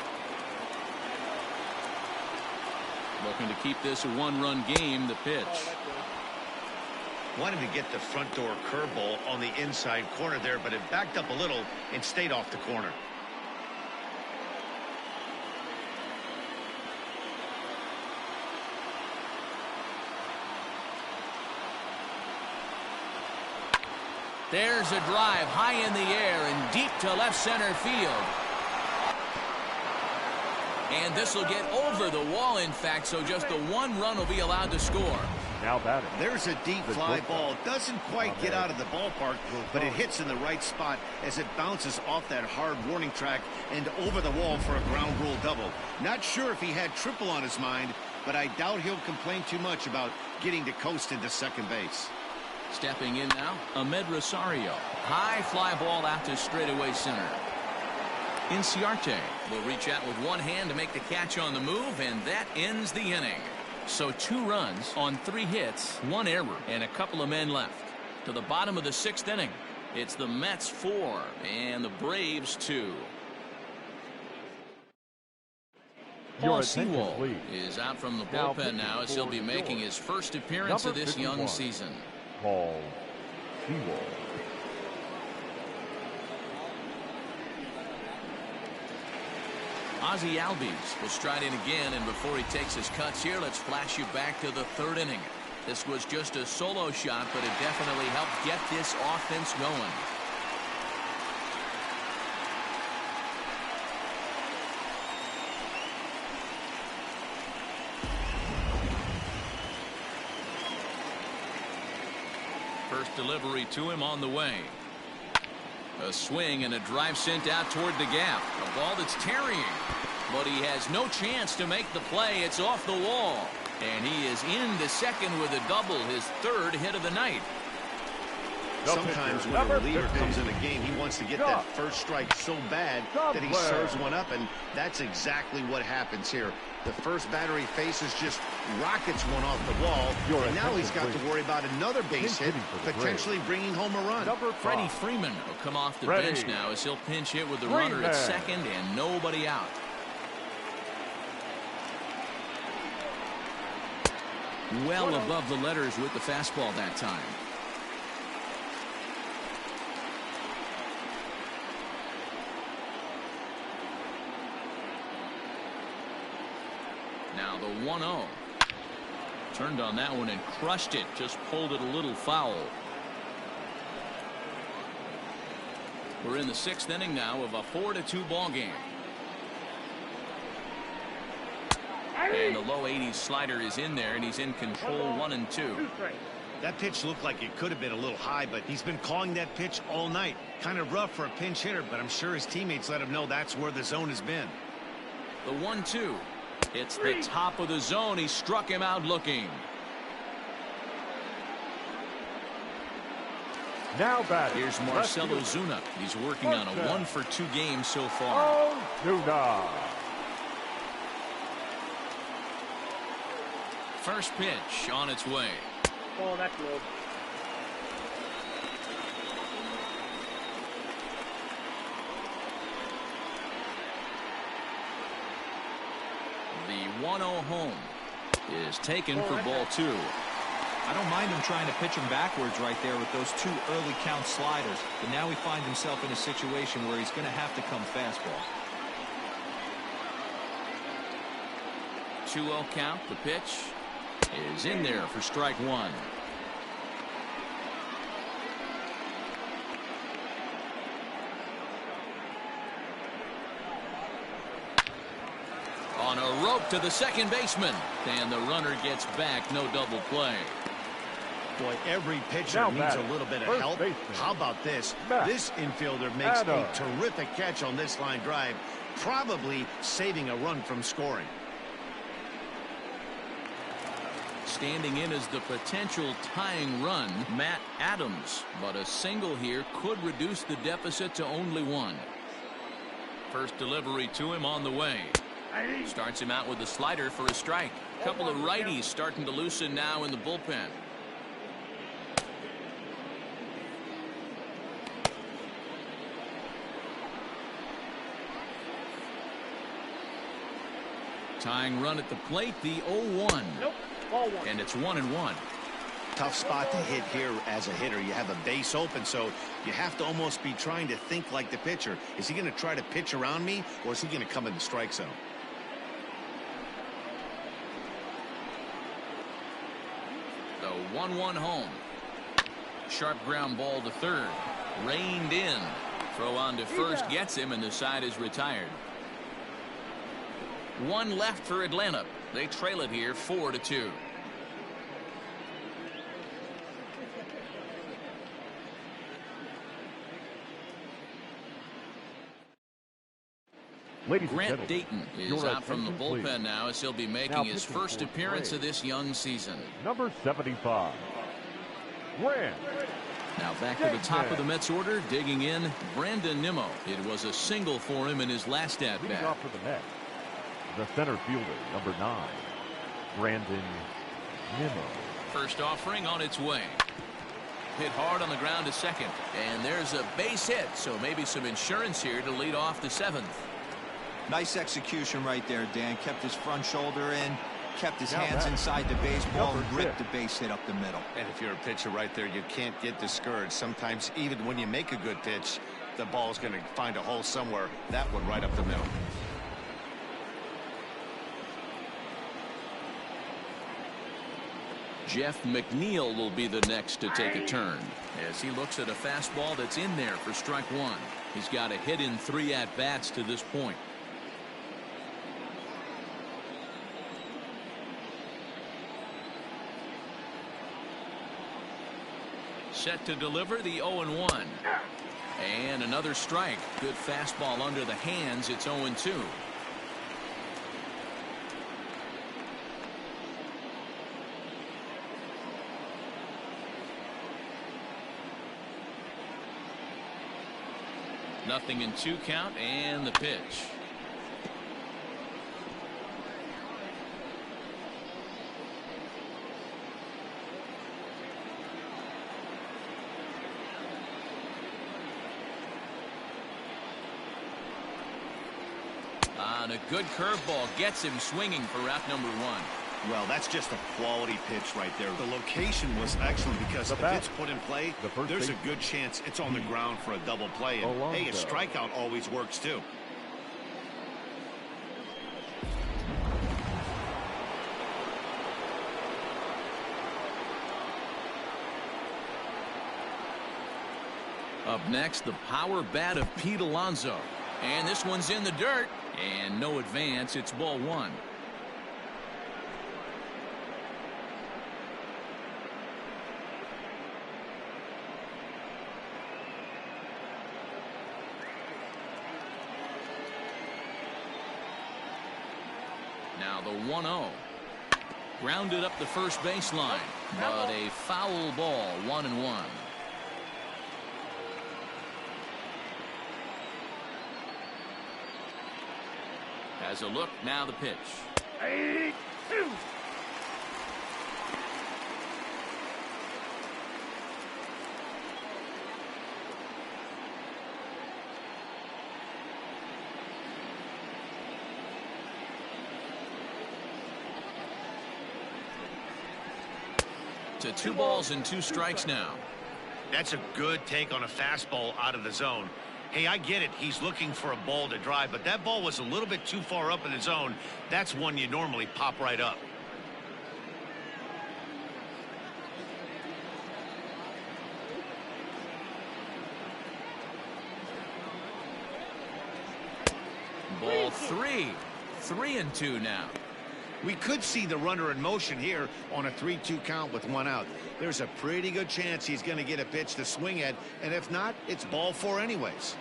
Looking to keep this a 1-run game. The pitch. Wanted to get the front door curveball on the inside corner there, but it backed up a little and stayed off the corner. There's a drive high in the air and deep to left center field. And this will get over the wall, in fact, so just the 1 run will be allowed to score. Now batting. There's a deep fly ball. Doesn't quite get out of the ballpark, but it hits in the right spot as it bounces off that hard warning track and over the wall for a ground rule double. Not sure if he had triple on his mind, but I doubt he'll complain too much about getting to coast into second base. Stepping in now, Ahmed Rosario. High fly ball out to straightaway center. Inciarte will reach out with 1 hand to make the catch on the move, and that ends the inning. So 2 runs on 3 hits, 1 error, and a couple of men left. To the bottom of the 6th inning, it's the Mets 4 and the Braves 2. Paul Sewell is out from the bullpen now as he'll be making his first appearance of this young season. Paul Sewell. Ozzie Albies will stride in again, and before he takes his cuts here, let's flash you back to the third inning. This was just a solo shot, but it definitely helped get this offense going. First delivery to him on the way. A swing and a drive sent out toward the gap. A ball that's tarrying, but he has no chance to make the play. It's off the wall, and he is into second with a double, his third hit of the night. Sometimes when a reliever comes in a game, he wants to get that first strike so bad that he serves one up, and that's exactly what happens here. The first batter he faces just rockets one off the wall, and now he's got to worry about another base hit, potentially bringing home a run. Freddie Freeman will come off the bench now as he'll pinch hit with the runner at second and nobody out. Well above the letters with the fastball that time. Now the 1-0. Turned on that one and crushed it. Just pulled it a little foul. We're in the sixth inning now of a 4-2 ball game. And the low 80s slider is in there, and he's in control 1-2. That pitch looked like it could have been a little high, but he's been calling that pitch all night. Kind of rough for a pinch hitter, but I'm sure his teammates let him know that's where the zone has been. The 1-2. It's the top of the zone. He struck him out looking. Now batting. Here's Marcell Ozuna. He's working on a 1-for-2 game so far. Ozuna. First pitch on its way. Oh, that's low. The 1-0 home is taken for ball 2. I don't mind him trying to pitch him backwards right there with those two early count sliders, but now he finds himself in a situation where he's going to have to come fastball. 2-0 count. The pitch is in there for strike one. On a rope to the second baseman, and the runner gets back. No double play. Boy, every pitcher needs a little bit of help. How about this? This infielder makes a terrific catch on this line drive, probably saving a run from scoring. Standing in as the potential tying run, Matt Adams, but a single here could reduce the deficit to only one. First delivery to him on the way. Starts him out with a slider for a strike. Couple of righties starting to loosen now in the bullpen. Tying run at the plate, the 0-1. Nope. Ball one. And it's 1-1. Tough spot to hit here as a hitter. You have a base open, so you have to almost be trying to think like the pitcher. Is he going to try to pitch around me, or is he going to come in the strike zone? The 1-1 home. Sharp ground ball to third. Reined in. Throw on to first gets him, and the side is retired. One left for Atlanta. They trail it here 4-2. Grant Dayton is out from the bullpen now as he'll be making his first appearance of this young season. Number 75. Grant. Now back to the top of the Mets order, digging in, Brandon Nimmo. It was a single for him in his last at bat. Off for the Mets, the center fielder, number 9, Brandon Nimmo. First offering on its way. Hit hard on the ground to second, and there's a base hit, so maybe some insurance here to lead off the 7th. Nice execution right there, Dan. Kept his front shoulder in, kept his hands inside the baseball, and ripped the base hit up the middle. And if you're a pitcher right there, you can't get discouraged. Sometimes even when you make a good pitch, the ball's going to find a hole somewhere. That one right up the middle. Jeff McNeil will be the next to take a turn as he looks at a fastball that's in there for strike one. He's got a hit in 3 at-bats to this point. Set to deliver the 0-1. And another strike. Good fastball under the hands. It's 0-2. Nothing in 2 count, and the pitch. On a good curveball gets him swinging for out number 1. Well, that's just a quality pitch right there. The location was excellent because if it's put in play, there's a good chance it's on the ground for a double play. And hey, a strikeout always works too. Up next, the power bat of Pete Alonso. And this one's in the dirt. And no advance. It's ball 1. Now the 1-0. Grounded up the first baseline, but a foul ball. 1-1. Has a look, now the pitch. 8-2. To 2 balls and 2 strikes now. That's a good take on a fastball out of the zone. Hey, I get it. He's looking for a ball to drive, but that ball was a little bit too far up in the zone. That's one you normally pop right up. Ball 3. 3-2 now. We could see the runner in motion here on a 3-2 count with 1 out. There's a pretty good chance he's going to get a pitch to swing at, and if not, it's ball 4 anyways.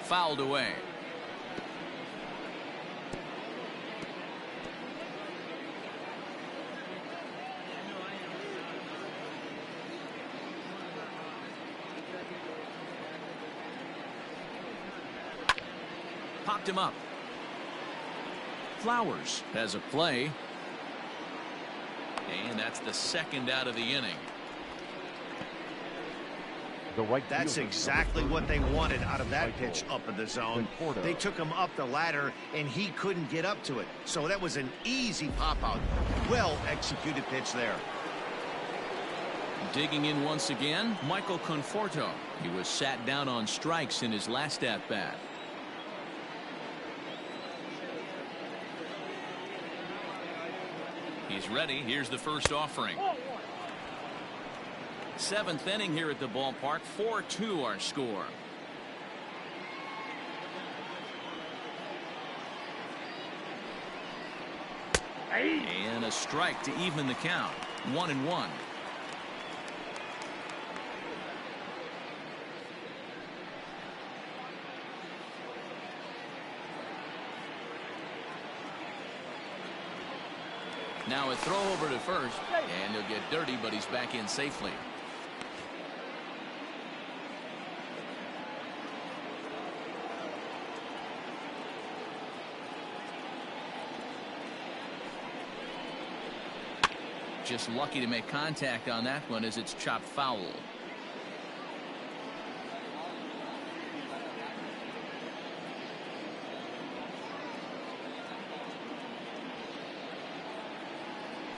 Fouled away. Popped him up. Flowers has a play. And that's the 2nd out of the inning. That's exactly what they wanted out of that pitch up in the zone. They took him up the ladder, and he couldn't get up to it. So that was an easy pop-out. Well-executed pitch there. Digging in once again, Michael Conforto. He was sat down on strikes in his last at-bat. He's ready. Here's the first offering. 7th inning here at the ballpark. 4-2 our score. And a strike to even the count. 1-1. Now a throw over to first, and he'll get dirty, but he's back in safely. Just lucky to make contact on that one as it's chopped foul.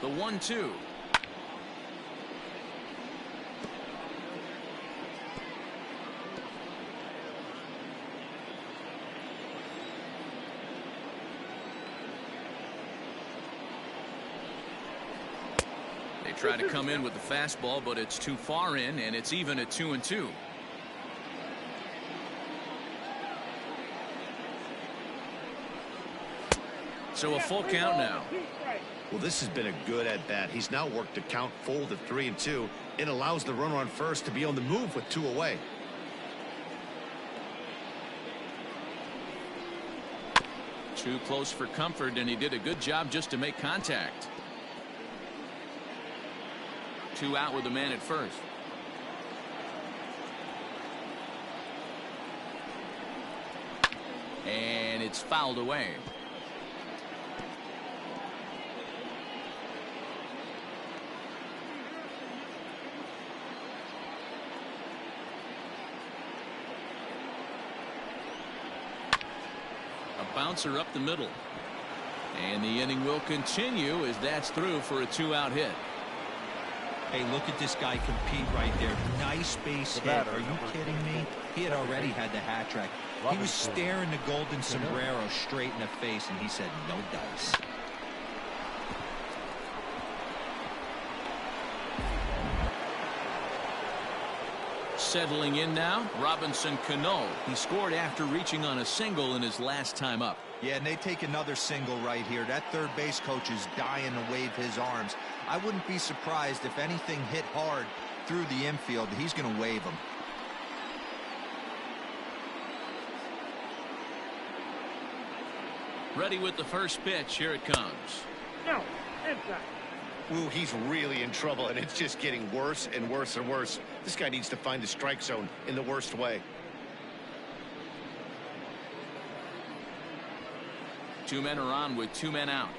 The 1-2. try to come in with the fastball, but it's too far in, and it's even at 2-2. So a full count now. Well, this has been a good at-bat. He's now worked the count full to 3-2. It allows the runner on first to be on the move with 2 away. Too close for comfort, and he did a good job just to make contact. 2 out with the man at first. And it's fouled away. A bouncer up the middle. And the inning will continue as that's through for a 2-out hit. Hey, look at this guy compete right there. Nice base hit. Are you kidding me? He had already had the hat trick. He was staring the golden sombrero straight in the face, and he said, no dice. Settling in now, Robinson Cano. He scored after reaching on a single in his last time up. Yeah, and they take another single right here. That third base coach is dying to wave his arms. I wouldn't be surprised if anything hit hard through the infield. He's going to wave them. Ready with the first pitch. Here it comes. No, inside. Ooh, he's really in trouble, and it's just getting worse and worse and worse. This guy needs to find the strike zone in the worst way. 2 men are on with 2 men out.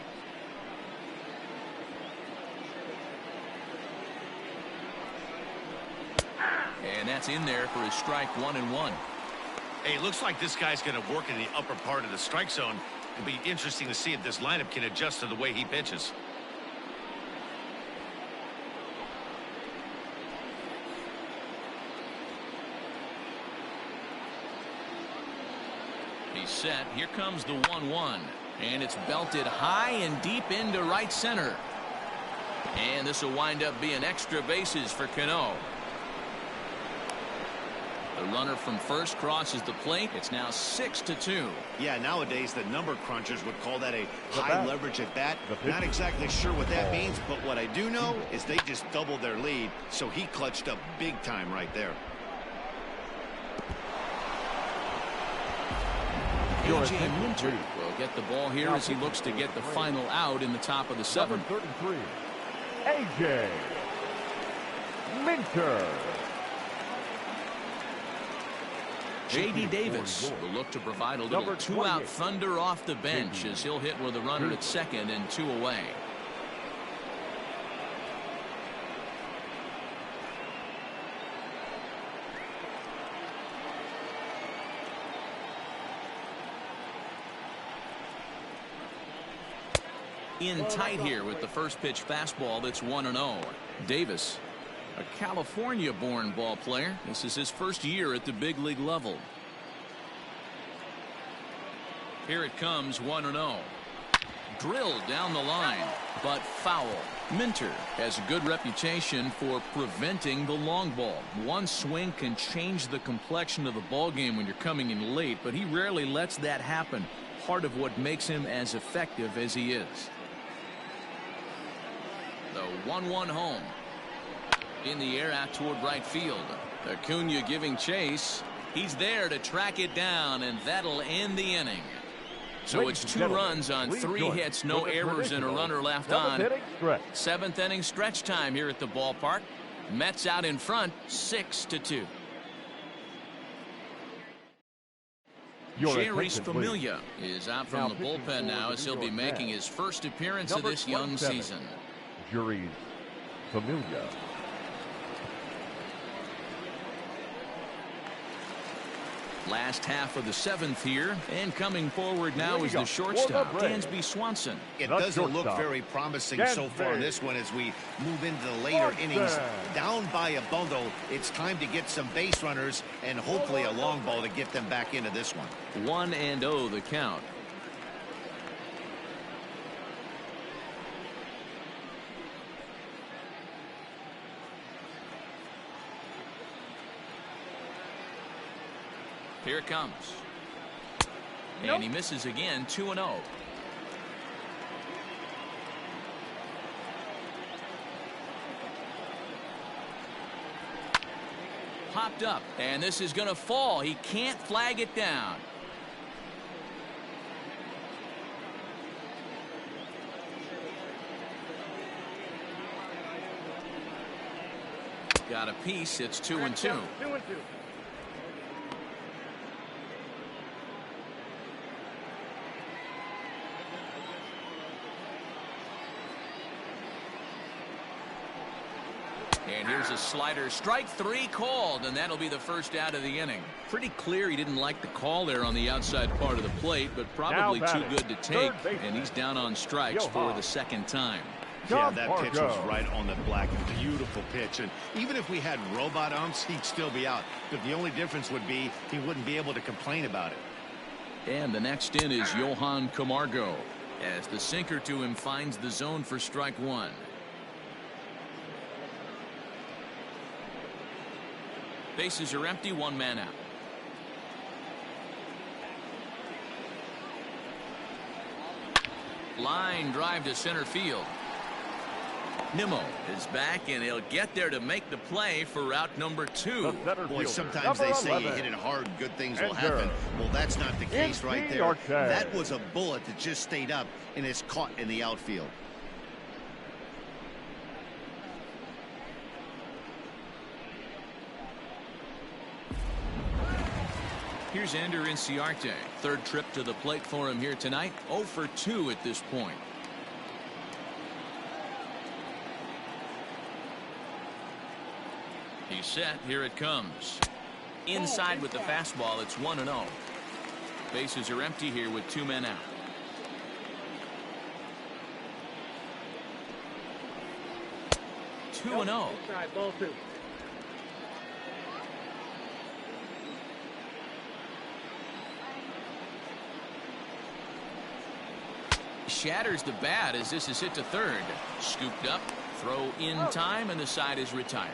And that's in there for his strike 1-1. Hey, looks like this guy's going to work in the upper part of the strike zone. It'll be interesting to see if this lineup can adjust to the way he pitches. He's set. Here comes the 1-1. And it's belted high and deep into right center. And this will wind up being extra bases for Cano. The runner from first crosses the plate. It's now 6-2. Yeah, nowadays the number crunchers would call that a high leverage at bat. Not exactly sure what that means, but what I do know is they just doubled their lead, so he clutched up big time right there. A.J. Minter will get the ball here as he looks to get the final out in the top of the 7th. Number 33, A.J. Minter. J.D. Davis will look to provide a little 2-out thunder off the bench as he'll hit with a runner at second and 2 away. In tight here with the first pitch fastball that's 1-0. Davis, a California-born ball player. This is his first year at the big league level. Here it comes, 1-0. Drilled down the line, but foul. Minter has a good reputation for preventing the long ball. One swing can change the complexion of the ball game when you're coming in late, but he rarely lets that happen. Part of what makes him as effective as he is. The 1-1 home. In the air out toward right field. Acuna giving chase. He's there to track it down, and that'll end the inning. So it's 2 runs on 3 hits, no errors, and a runner left on. 7th inning stretch time here at the ballpark. Mets out in front, 6-2. Jeurys Familia is out from the bullpen now as he'll be making his first appearance of this young season. Jeurys Familia. Last half of the 7th here, and coming forward now is the shortstop, Dansby Swanson. It doesn't look very promising so far in this one as we move into the later innings. Down by a bundle, it's time to get some base runners and hopefully a long ball to get them back into this one. 1-0 the count. Here it comes. And he misses again, 2-0. Popped up, and this is going to fall. He can't flag it down. Got a piece. It's 2-2. 2-2. And here's a slider. Strike 3 called, and that'll be the first out of the inning. Pretty clear he didn't like the call there on the outside part of the plate, but probably too good to take, and he's down on strikes for the second time. Yeah, that pitch was right on the black. Beautiful pitch. And even if we had robot umps, he'd still be out. But the only difference would be he wouldn't be able to complain about it. And the next in is Johan Camargo, as the sinker to him finds the zone for strike 1. Bases are empty, 1 man out. Line drive to center field. Nimmo is back, and he'll get there to make the play for route number 2. Boy, sometimes they say you hit it hard, good things will happen. Well, that's not the case right there. That was a bullet that just stayed up and is caught in the outfield. Here's Ender Inciarte. Third trip to the plate for him here tonight. 0 for 2 at this point. He's set. Here it comes. Inside with the fastball. It's 1-0. Bases are empty here with 2 men out. Two and 0. Ball 2. Shatters the bat as this is hit to third. Scooped up. Throw in time, and the side is retired.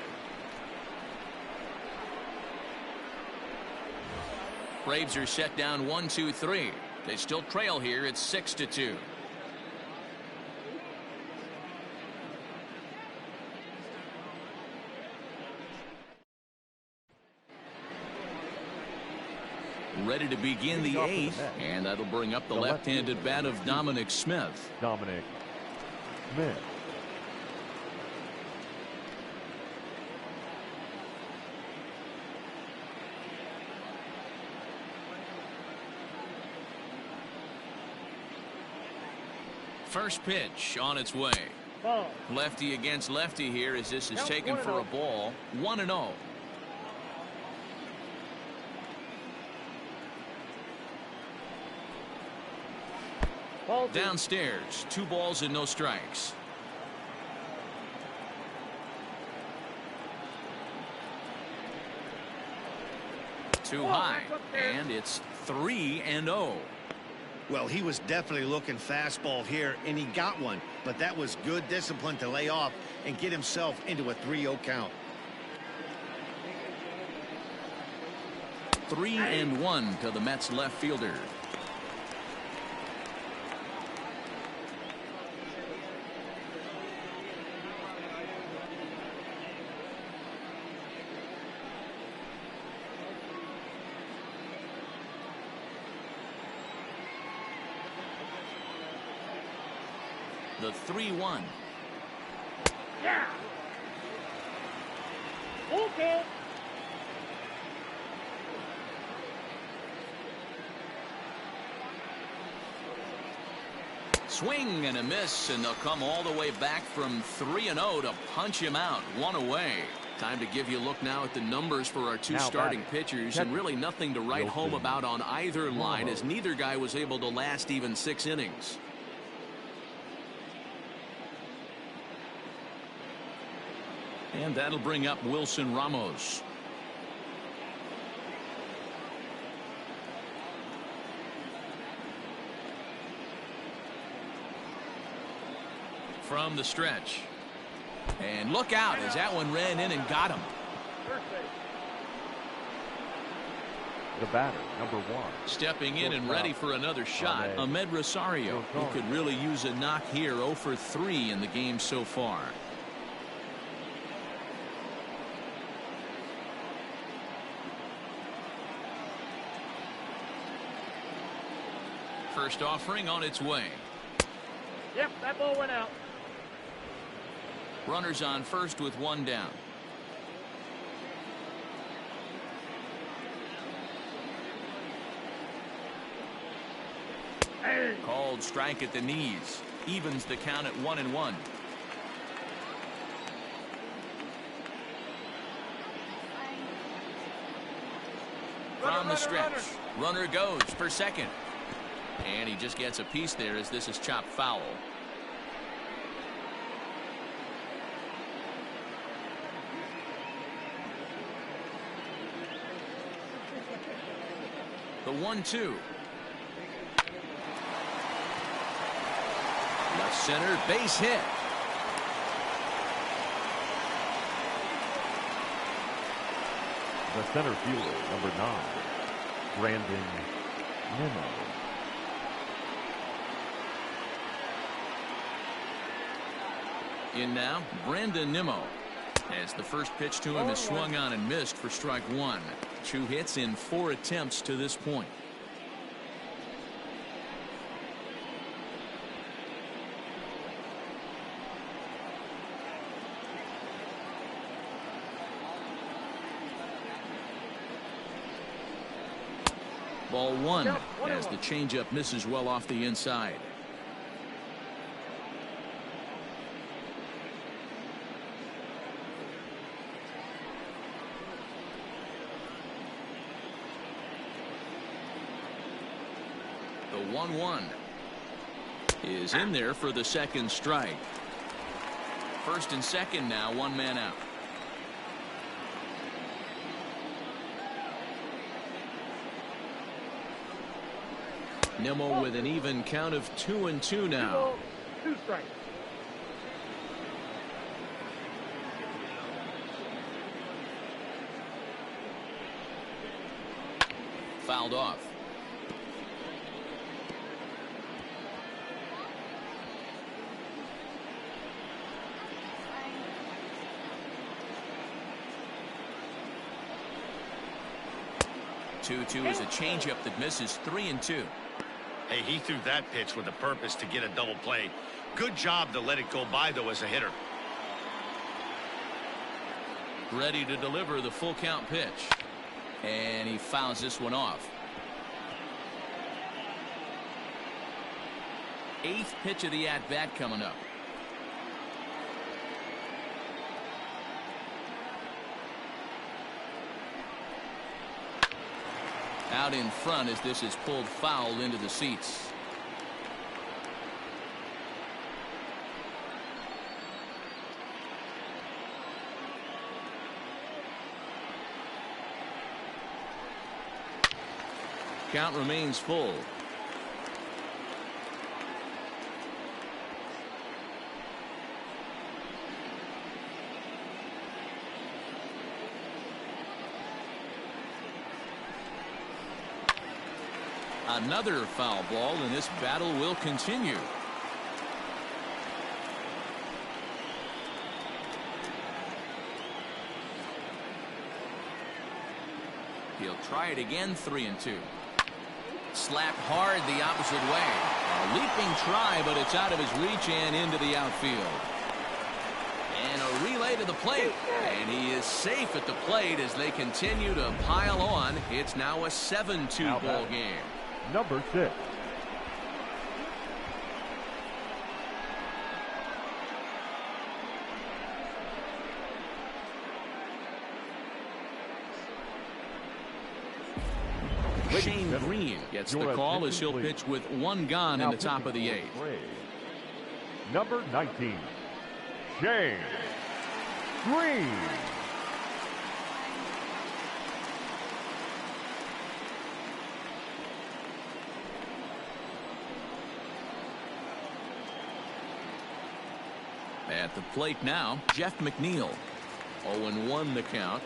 Braves are set down 1-2-3. They still trail here. It's 6-2. Ready to begin the 8th, and that'll bring up the left-handed bat of Dominic Smith. Dominic Smith. First pitch on its way. Ball. Lefty against lefty here as this is taken for a ball. 1-0. Ball 2. Downstairs, 2 balls and no strikes. Too high, and it's 3-0. Well, he was definitely looking fastball here, and he got one. But that was good discipline to lay off and get himself into a 3-0 count. 3-1 to the Mets left fielder. The 3-1. Yeah. Okay. Swing and a miss, and they'll come all the way back from 3-0 to punch him out. 1 away. Time to give you a look now at the numbers for our 2 starting pitchers, and really nothing to write home about on either line, as neither guy was able to last even 6 innings. And that'll bring up Wilson Ramos. From the stretch. And look out as that one ran in and got him. The batter, number 1. Stepping in and ready for another shot, Ahmed Rosario, who could really use a knock here. 0 for 3 in the game so far. First offering on its way. Yep, that ball went out. Runners on first with 1 down. Hey. Called strike at the knees. Evens the count at 1-1. From the stretch. Runner goes for second. And he just gets a piece there as this is chopped foul. The 1-2. Left center, base hit. The center fielder, number 9, Brandon Nimmo. In now, Brandon Nimmo. As the first pitch to him is swung on and missed for strike 1. 2 hits in 4 attempts to this point. Ball 1 as the changeup misses well off the inside. The 1-1 is in there for the second strike. First and second now, 1 man out. Nimmo with an even count of 2-2 now. 2 strikes. Fouled off. Two is a changeup that misses. 3-2. Hey, he threw that pitch with a purpose to get a double play. Good job to let it go by, though, as a hitter. Ready to deliver the full count pitch. And he fouls this one off. 8th pitch of the at-bat coming up. Out in front as this is pulled foul into the seats. Count remains full. Another foul ball, and this battle will continue. He'll try it again. 3-2. Slapped hard the opposite way. A leaping try, but it's out of his reach and into the outfield. And a relay to the plate. And he is safe at the plate as they continue to pile on. It's now a 7-2 ball game. Number 6. Shane Green gets the call as he'll pitch with 1 gone in the top of the 8th. Number 19, Shane Green. At the plate now, Jeff McNeil. 0-1 the count.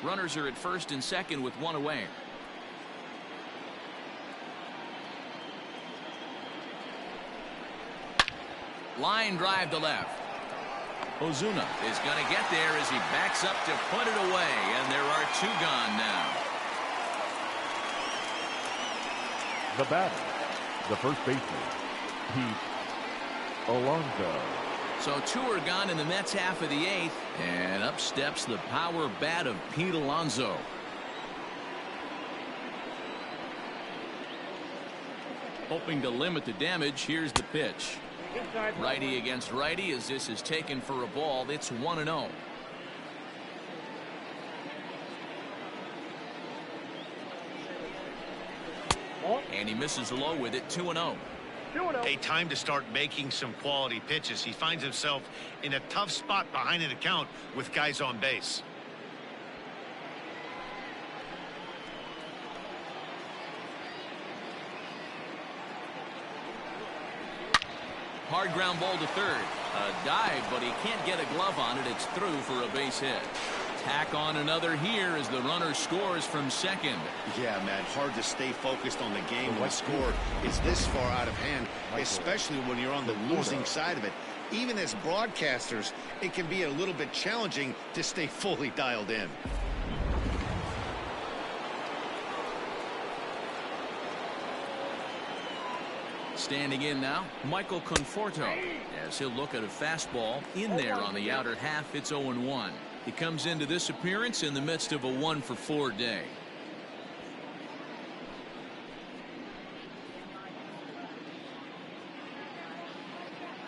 Runners are at first and second with one away. Line drive to left. Ozuna is going to get there as he backs up to put it away, and there are two gone now. The batter, the first baseman, Pete Alonso. So two are gone in the Mets half of the eighth, and up steps the power bat of Pete Alonso. Hoping to limit the damage, here's the pitch. Righty against righty as this is taken for a ball. It's 1-0. And he misses low with it. 2-0. A time to start making some quality pitches. He finds himself in a tough spot behind an account with guys on base. Hard ground ball to third. A dive, but he can't get a glove on it. It's through for a base hit. Tack on another here as the runner scores from second. Yeah, Matt, hard to stay focused on the game when the score is this far out of hand, especially when you're on the losing side of it. Even as broadcasters, it can be a little bit challenging to stay fully dialed in. Standing in now, Michael Conforto, as he'll look at a fastball in there on the outer half. It's 0-1. He comes into this appearance in the midst of a 1-for-4 day.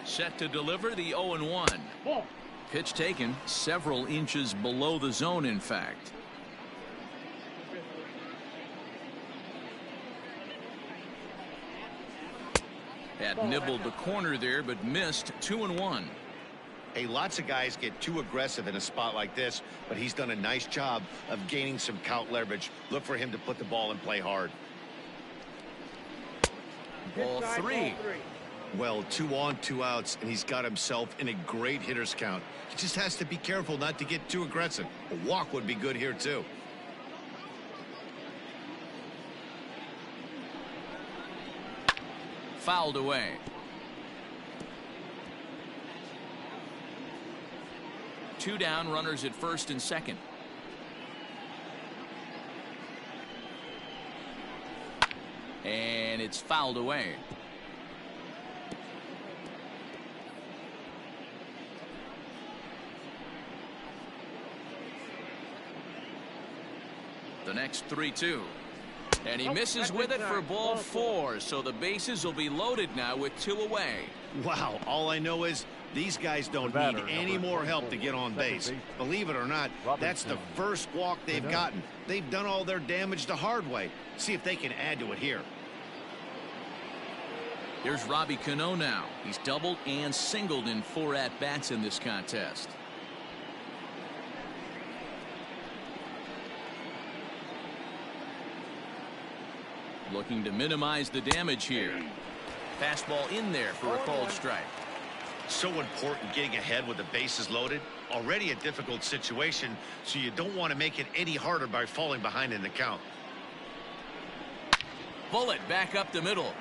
Set to deliver the 0-1. Pitch taken several inches below the zone, in fact. Had nibbled the corner there, but missed. 2-1. Hey, lots of guys get too aggressive in a spot like this, but he's done a nice job of gaining some count leverage. Look for him to put the ball and play hard. Ball three. Well, 2 on, 2 outs, and he's got himself in a great hitter's count. He just has to be careful not to get too aggressive. A walk would be good here, too. Fouled away. Two down, runners at first and second. And it's fouled away. The next 3-2. And he misses with it for ball 4. So the bases will be loaded now with 2 away. Wow, all I know is these guys don't need any more help to get on base. Believe it or not, that's the first walk they've gotten. They've done all their damage the hard way. See if they can add to it here. Here's Robbie Cano now. He's doubled and singled in 4 at-bats in this contest. Looking to minimize the damage here. Fastball in there for a called strike. So important getting ahead with the bases loaded. Already a difficult situation, so you don't want to make it any harder by falling behind in the count. Bullet back up the middle.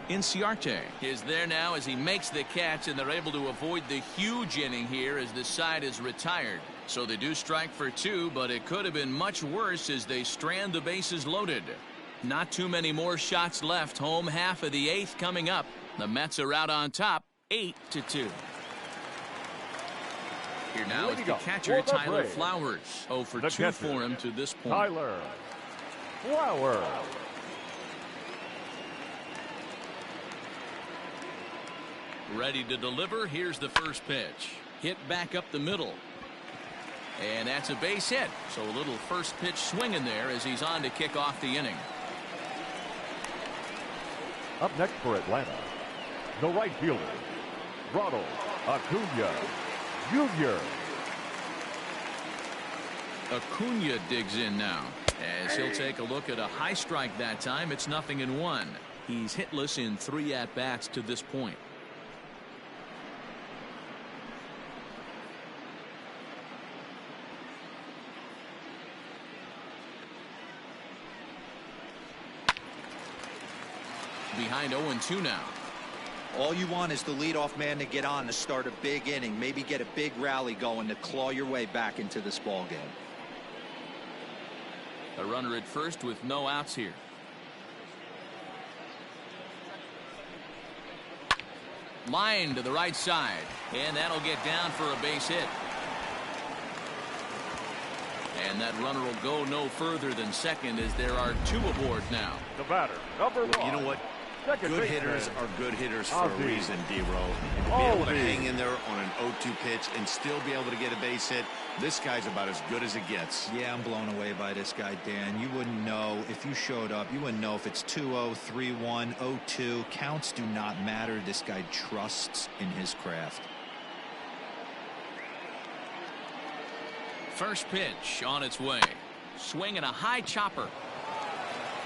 Inciarte is there now as he makes the catch, and they're able to avoid the huge inning here as the side is retired. So they do strike for 2, but it could have been much worse as they strand the bases loaded. Not too many more shots left. Home half of the 8th coming up. The Mets are out on top, 8-2. Here now is the catcher, Tyler Flowers. 0 for 2 for him to this point. Tyler Flowers. Ready to deliver. Here's the first pitch. Hit back up the middle. And that's a base hit. So a little first pitch swing in there as he's on to kick off the inning. Up next for Atlanta, the right fielder, Ronald Acuna Jr. Acuna digs in now as he'll take a look at a high strike that time. It's 0-1. He's hitless in 3 at-bats to this point. behind 0-2 now. All you want is the leadoff man to get on to start a big inning, maybe get a big rally going to claw your way back into this ball game. A runner at first with no outs here. Line to the right side, and that'll get down for a base hit. And that runner will go no further than second as there are 2 aboard now. The batter, number 1. You know what? Second Good baseman, hitters are good hitters for a Ozzie. reason, D-Row. And to be able to Ozzie. hang in there on an 0-2 pitch and still be able to get a base hit, this guy's about as good as it gets. Yeah, I'm blown away by this guy, Dan. You wouldn't know if you showed up. You wouldn't know if it's 2-0, 3-1, 0-2. Counts do not matter. This guy trusts in his craft. First pitch on its way. Swinging a high chopper.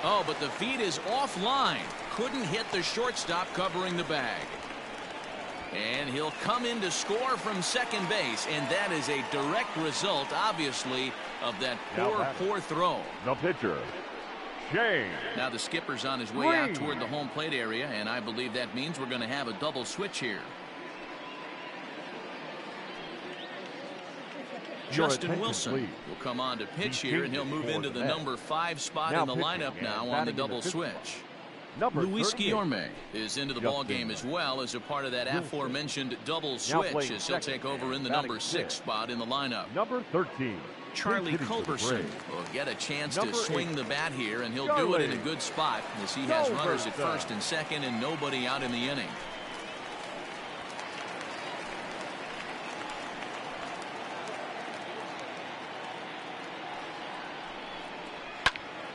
Oh, but the feed is offline. Couldn't hit the shortstop covering the bag. And he'll come in to score from second base, and that is a direct result, obviously, of that poor throw. The pitcher, Shane. Now the skipper's on his way out toward the home plate area, and I believe that means we're going to have a double switch here. Justin Wilson will come on to pitch here, and he'll move into the number 5 spot in the lineup now on the double switch. Luis Guillorme is into the ball game as well as a part of that aforementioned double switch as he'll take over in the number 6 spot in the lineup. Number 13. Charlie Culberson will get a chance to swing the bat here, and he'll do it in a good spot as he has runners at first and second and nobody out in the inning.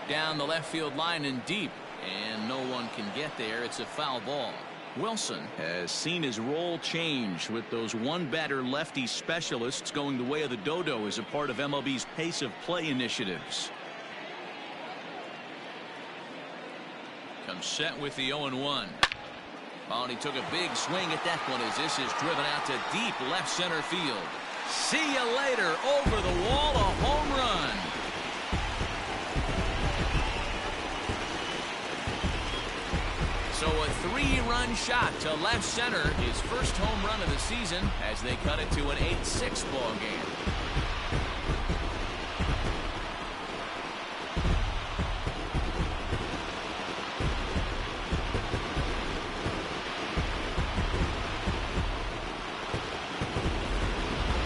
Down the left field line and deep, and no one can get there. It's a foul ball. Wilson has seen his role change with those one-batter lefty specialists going the way of the dodo as a part of MLB's pace of play initiatives. Comes set with the 0-1. Oh, and he took a big swing at that one as this is driven out to deep left center field. See you later. Over the wall, a home run. So a 3-run shot to left center, his first home run of the season as they cut it to an 8-6 ball game.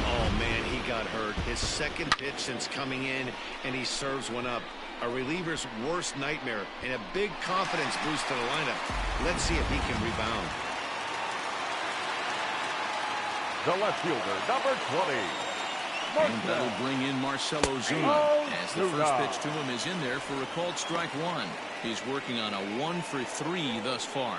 Oh, man, he got hurt. His second pitch since coming in, and he serves one up. A reliever's worst nightmare and a big confidence boost to the lineup. Let's see if he can rebound. The left fielder, number 20. And that'll bring in Marcell Ozuna as the first pitch to him is in there for a called strike 1. He's working on a 1-for-3 thus far.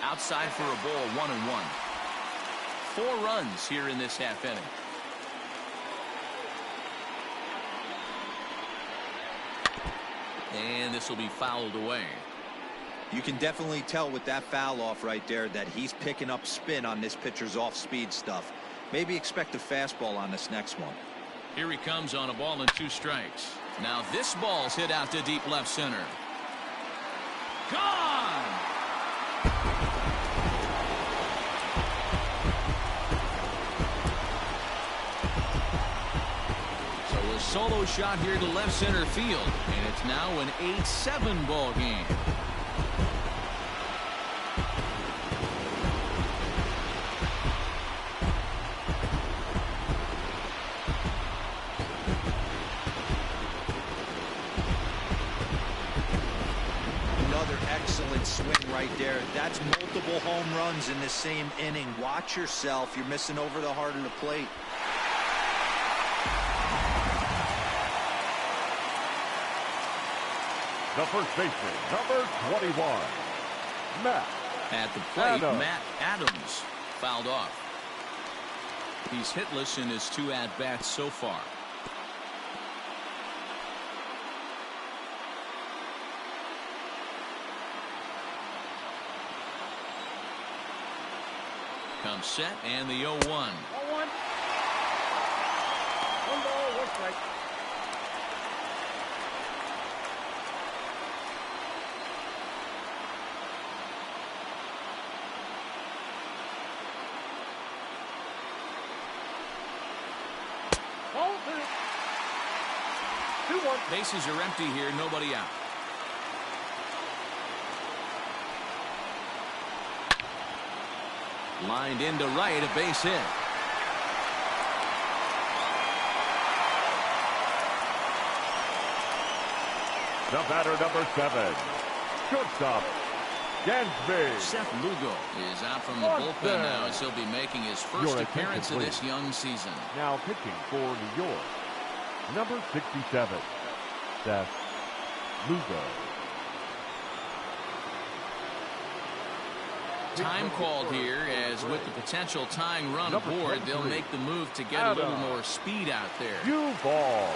Outside for a ball, 1-1. 4 runs here in this half inning. And this will be fouled away. You can definitely tell with that foul off right there that he's picking up spin on this pitcher's off-speed stuff. Maybe expect a fastball on this next one. Here he comes on a ball and 2 strikes. Now this ball's hit out to deep left center. Gone! A solo shot here to left center field, and it's now an 8-7 ball game. Another excellent swing right there. That's multiple home runs in the same inning. Watch yourself. You're missing over the heart of the plate. The first baseman, number 21, Matt. At the plate, Adams. Matt Adams fouled off. He's hitless in his 2 at-bats so far. Comes set and the 0-1. 2-1. Bases are empty here, nobody out. Lined into right, a base hit. The batter, number 7, shortstop, Dansby. Seth Lugo is out from the bullpen now as he'll be making his first appearance of this young season. Now pitching for New York, number 67, Seth Lugo. Time called here, as with the potential tying run aboard, they'll make the move to get a little more speed out there. You ball.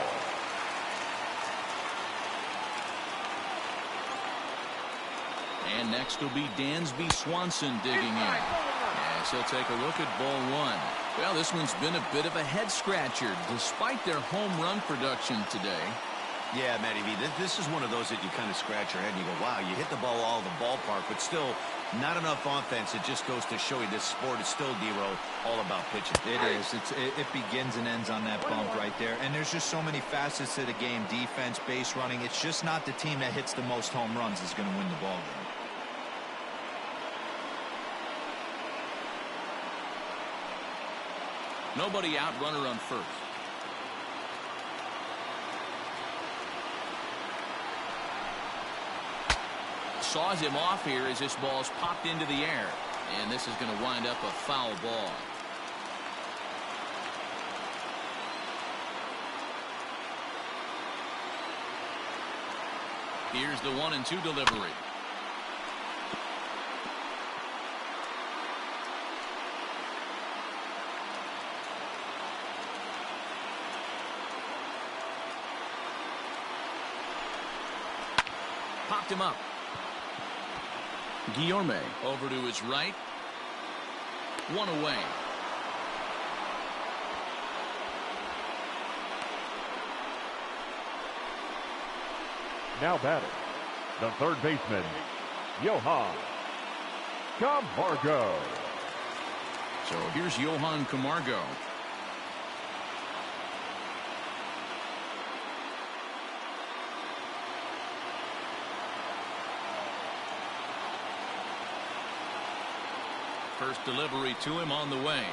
And next will be Dansby Swanson digging in. As he'll take a look at ball 1. Well, this one's been a bit of a head-scratcher, despite their home run production today. Yeah, Matty V, this is one of those that you kind of scratch your head and you go, wow, you hit the ball all of the ballpark, but still not enough offense. It just goes to show you this sport is still, D-Row, all about pitching. It is. It begins and ends on that bump right there. And there's just so many facets to the game. Defense, base running. It's just not the team that hits the most home runs is going to win the ball game. Nobody out, runner on first. Saws him off here as this ball's popped into the air. And this is going to wind up a foul ball. Here's the 1-2 delivery. Popped him up. Guillorme over to his right. One away. Now batting, the third baseman, Johan Camargo. So here's Johan Camargo. First delivery to him on the way.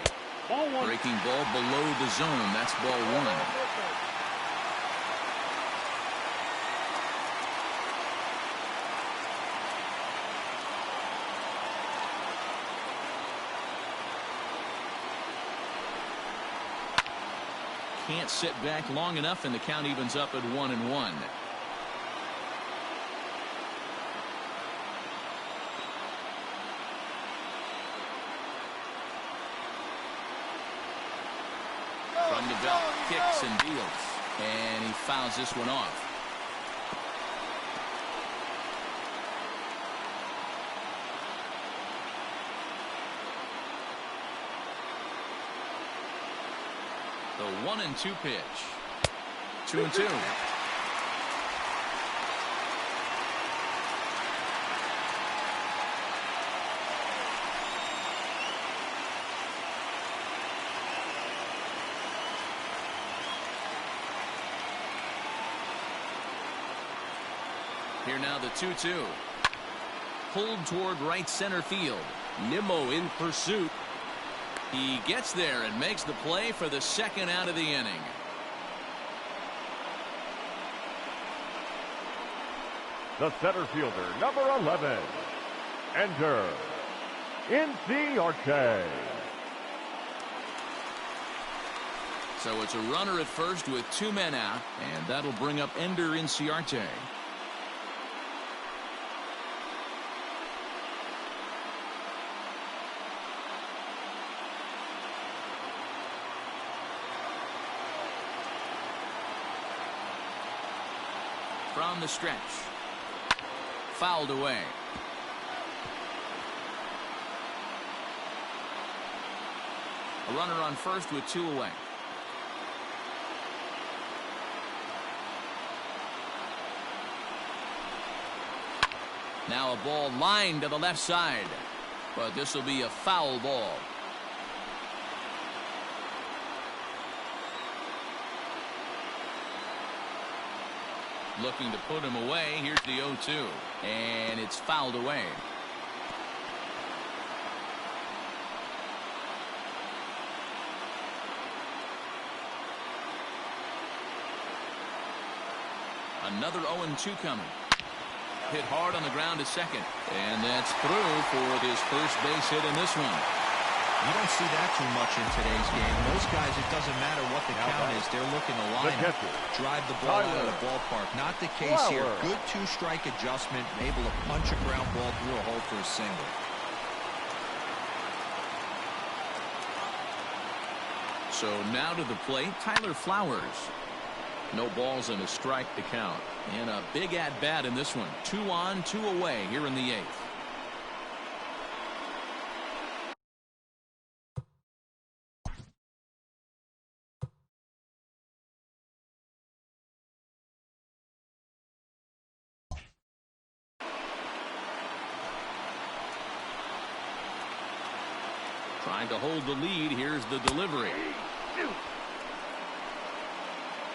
Ball 1. Breaking ball below the zone. That's ball 1. Can't sit back long enough, and the count evens up at 1-1. From the belt, kicks and deals. And he fouls this one off. The 1-2 pitch. 2-2. Here now the 2-2. Pulled toward right center field. Nimmo in pursuit. He gets there and makes the play for the second out of the inning. The center fielder, number 11, Ender Inciarte. So it's a runner at first with 2 men out, and that'll bring up Ender Inciarte. From the stretch. Fouled away. A runner on first with 2 away. Now a ball lined to the left side, but this will be a foul ball. Looking to put him away. Here's the 0-2. And it's fouled away. Another 0-2 coming. Hit hard on the ground to second. And that's through for his first base hit in this one. You don't see that too much in today's game. Most guys, it doesn't matter what the count is. They're looking to line up, drive the ball out of the ballpark. Not the case here. Good two-strike adjustment, able to punch a ground ball through a hole for a single. So now to the plate, Tyler Flowers. No balls and a strike to count. And a big at-bat in this one. 2 on, 2 away here in the 8th. Trying to hold the lead. Here's the delivery.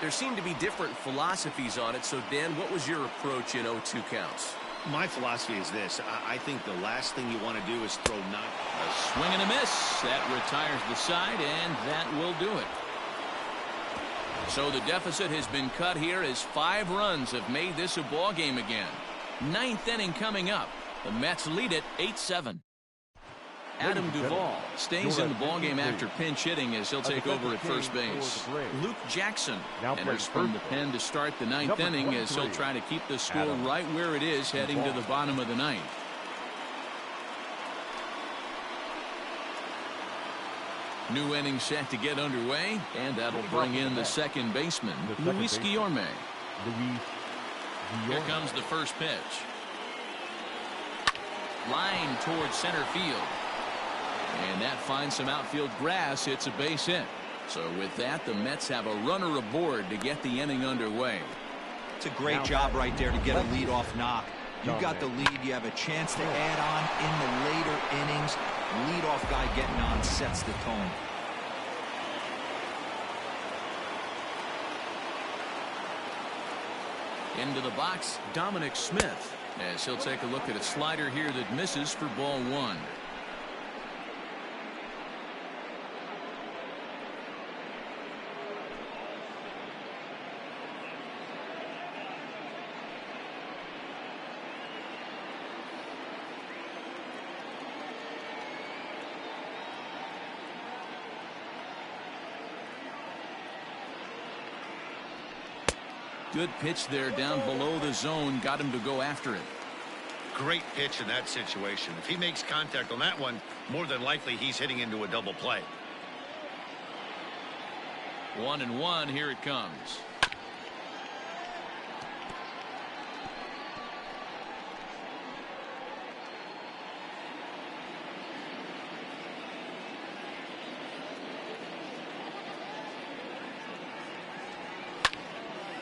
There seem to be different philosophies on it. So, Dan, what was your approach in 0-2 counts? My philosophy is this. I think the last thing you want to do is throw not. A swing and a miss. That retires the side, and that will do it. So the deficit has been cut here as 5 runs have made this a ball game again. 9th inning coming up. The Mets lead it 8-7. Adam Duvall stays in the ballgame after pinch hitting as he'll take over at first base. Luke Jackson enters from the pen to start the 9th inning as he'll try to keep the score right where it is heading to the bottom of the 9th. New inning set to get underway, and that'll bring in the second baseman, Luis Guillorme. Here comes the first pitch. Line towards center field. And that finds some outfield grass. It's a base hit. So with that, the Mets have a runner aboard to get the inning underway. It's a great job right there to get a leadoff knock. You got the lead. You have a chance to add on in the later innings. Leadoff guy getting on sets the tone. Into the box, Dominic Smith, as he'll take a look at a slider here that misses for ball 1. Good pitch there down below the zone. Got him to go after it. Great pitch in that situation. If he makes contact on that one, more than likely he's hitting into a double play. 1-1. Here it comes.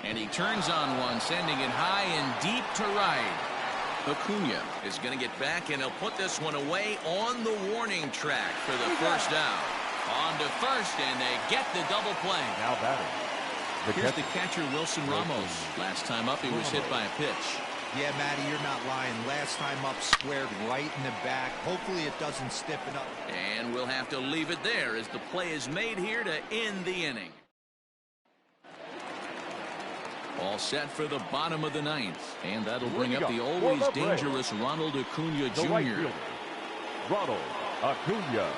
And he turns on one, sending it high and deep to right. Acuna is going to get back, and he'll put this one away on the warning track for the first out. On to first, and they get the double play. Now batting. Here's the catcher, Wilson Ramos. Last time up, he was hit by a pitch. Yeah, Matty, you're not lying. Last time up, squared right in the back. Hopefully it doesn't stiffen up. And we'll have to leave it there as the play is made here to end the inning. All set for the bottom of the 9th. And that'll bring up the always dangerous Ronald Acuna Jr. Ronald Acuna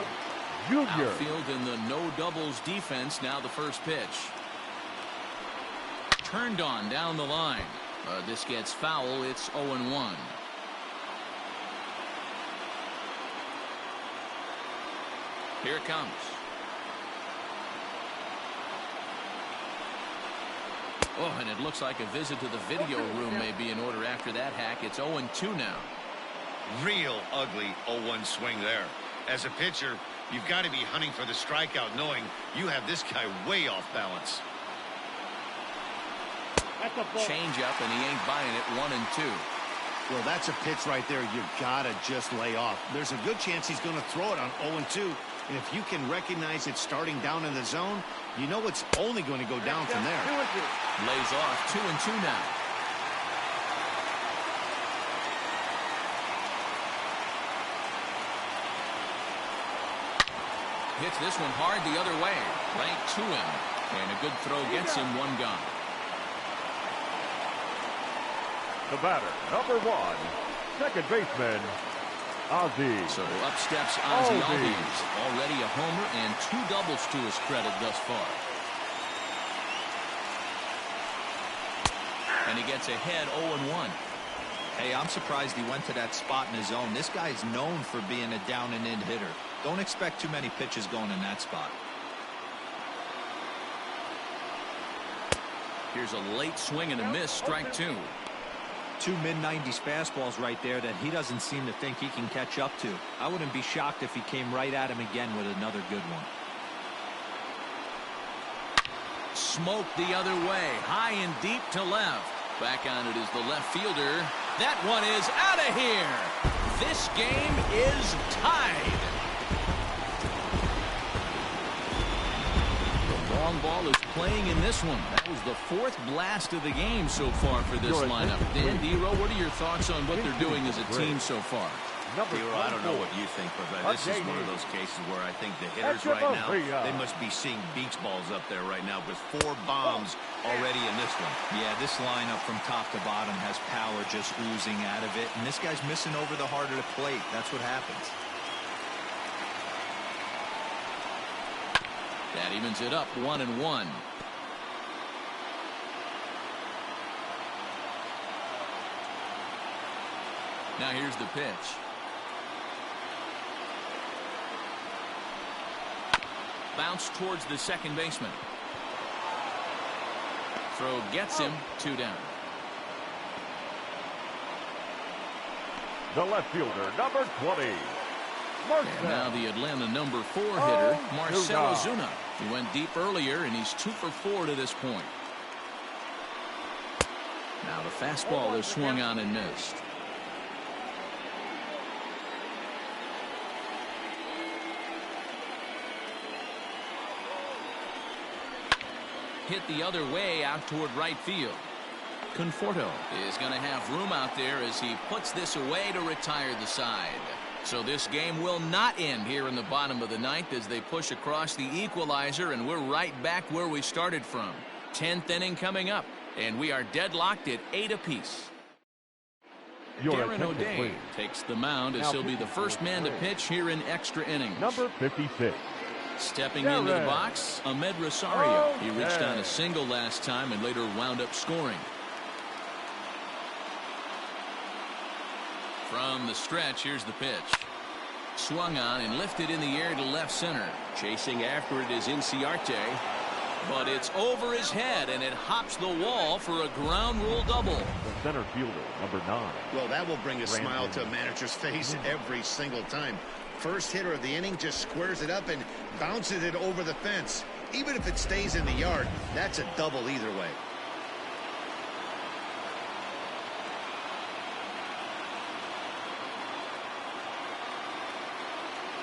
Jr. Outfield in the no doubles defense. Now the first pitch. Turned on down the line. This gets foul. It's 0-1. Here it comes. Oh, and it looks like a visit to the video room may be in order after that hack. It's 0-2 now. Real ugly 0-1 swing there. As a pitcher, you've got to be hunting for the strikeout, knowing you have this guy way off balance. Change up, and he ain't buying it. 1-2. Well, that's a pitch right there you got to just lay off. There's a good chance he's going to throw it on 0-2. And if you can recognize it starting down in the zone, you know it's only going to go down from there. Lays off. 2-2 now. hits this one hard the other way. Right to him. And a good throw gets him one gone. The batter, number 1, second baseman, Ozzie. So up steps Ozzie Albies. Already a homer and 2 doubles to his credit thus far. And he gets ahead 0-1. Hey, I'm surprised he went to that spot in his zone. This guy's known for being a down and in hitter. Don't expect too many pitches going in that spot. Here's a late swing and a miss, strike 2. 2 mid-90s fastballs right there that he doesn't seem to think he can catch up to. I wouldn't be shocked if he came right at him again with another good one. Smoked the other way, high and deep to left. Back on it is the left fielder. That one is out of here. This game is tied. The long ball is playing in this one. That was the 4th blast of the game so far for this lineup. Dan Dero, what are your thoughts on what they're doing as a team so far? Dero, I don't know what you think, but this is one of those cases where I think the hitters right now, they must be seeing beach balls up there right now with 4 bombs already in this one. Yeah, this lineup from top to bottom has power just oozing out of it, and this guy's missing over the heart of the plate. That's what happens. That evens it up 1-1. Now here's the pitch. Bounce towards the second baseman. Throw gets him 2 down. The left fielder, number 20. And now the Atlanta number 4 hitter, Marcell Ozuna. He went deep earlier, and he's 2 for 4 to this point. Now the fastball is swung on and missed. Hit the other way out toward right field. Conforto is going to have room out there as he puts this away to retire the side. So this game will not end here in the bottom of the 9th as they push across the equalizer, and we're right back where we started from. 10th inning coming up, and we are deadlocked at 8 apiece. Darren O'Day takes the mound as he'll be the first man to pitch here in extra innings. Number 56. Stepping into the box, Ahmed Rosario. He reached on a single last time and later wound up scoring. From the stretch, here's the pitch. Swung on and lifted in the air to left center. Chasing after it is Inciarte. But it's over his head, and it hops the wall for a ground rule double. The center fielder, number 9. Well, that will bring a smile to a manager's face every single time. First hitter of the inning just squares it up and bounces it over the fence. Even if it stays in the yard, that's a double either way.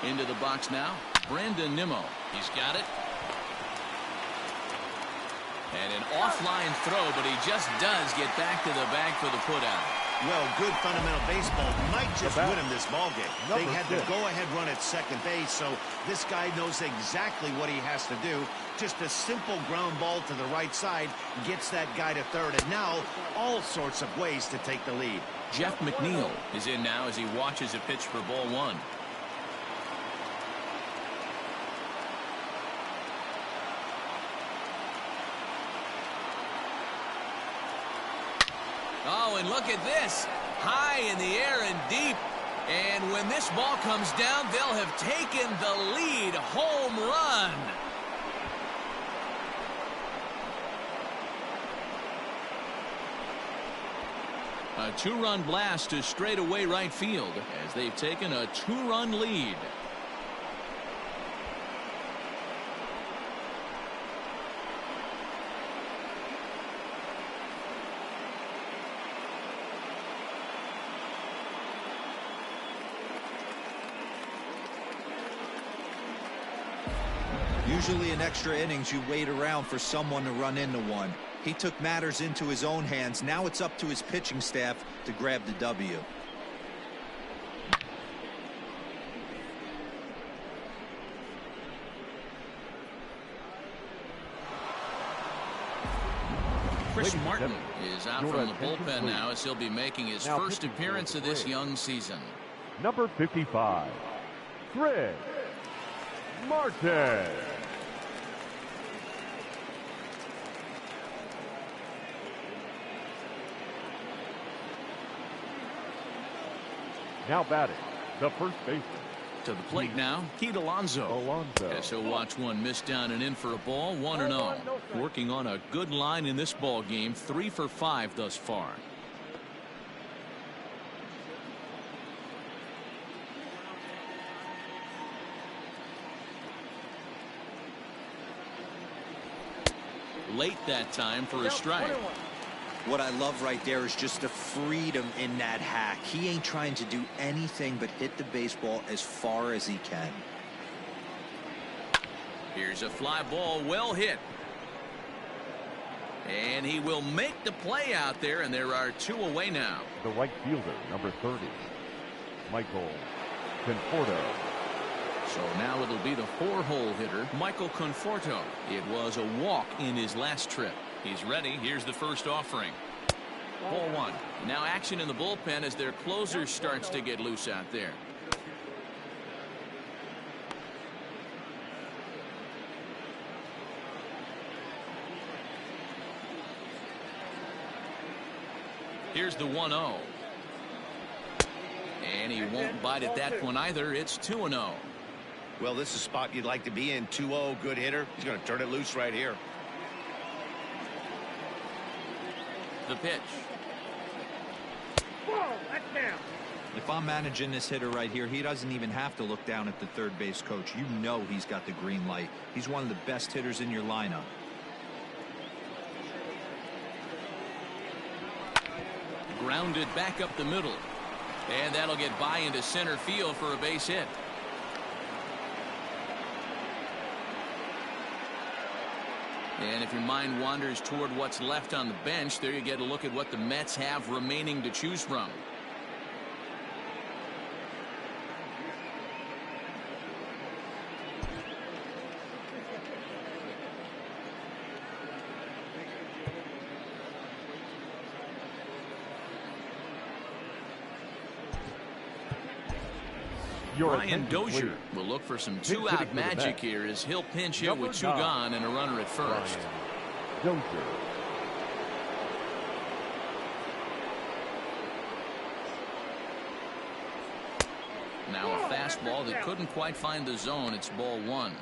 Into the box now, Brandon Nimmo. He's got it. And an offline throw, but he just does get back to the bag for the putout. Well, good fundamental baseball might just win him this ball game. They had the go-ahead run at second base, so this guy knows exactly what he has to do. Just a simple ground ball to the right side gets that guy to third, and now all sorts of ways to take the lead. Jeff McNeil is in now as he watches a pitch for ball 1. Oh, and look at this. High in the air and deep. And when this ball comes down, they'll have taken the lead. Home run. A 2-run blast to straightaway right field as they've taken a 2-run lead. Usually in extra innings, you wait around for someone to run into one. He took matters into his own hands. Now it's up to his pitching staff to grab the W. Chris Ladies and Martin gentlemen, is out your from the attention, bullpen please. now as he'll be making his Now first pitching for appearance the of this Braves. young season. Number 55, Chris Martin. Now batting, the first baseman. To the plate now, Pete Alonso. As he'll watch one miss down and in for a ball, 1-0. Working on a good line in this ball game, 3 for 5 thus far. Late that time for a strike. What I love right there is just the freedom in that hack. He ain't trying to do anything but hit the baseball as far as he can. Here's a fly ball, well hit. And he will make the play out there, and there are 2 away now. The right fielder, number 30, Michael Conforto. So now it'll be the 4-hole hitter, Michael Conforto. It was a walk in his last trip. He's ready. Here's the first offering. Ball 1. Now action in the bullpen as their closer starts to get loose out there. Here's the 1-0. And he won't bite at that one either. It's 2-0. Well, this is a spot you'd like to be in. 2-0, good hitter. He's going to turn it loose right here. The pitch. Whoa, that's down. If I'm managing this hitter right here, he doesn't even have to look down at the third base coach. You know he's got the green light. He's one of the best hitters in your lineup. Grounded back up the middle. And that'll get by into center field for a base hit. And if your mind wanders toward what's left on the bench, there you get a look at what the Mets have remaining to choose from. Brian Dozier will look for some 2-out magic here as he'll pinch hit with 2 gone and a runner at first. Dozier. Now a fastball that couldn't quite find the zone. It's ball 1.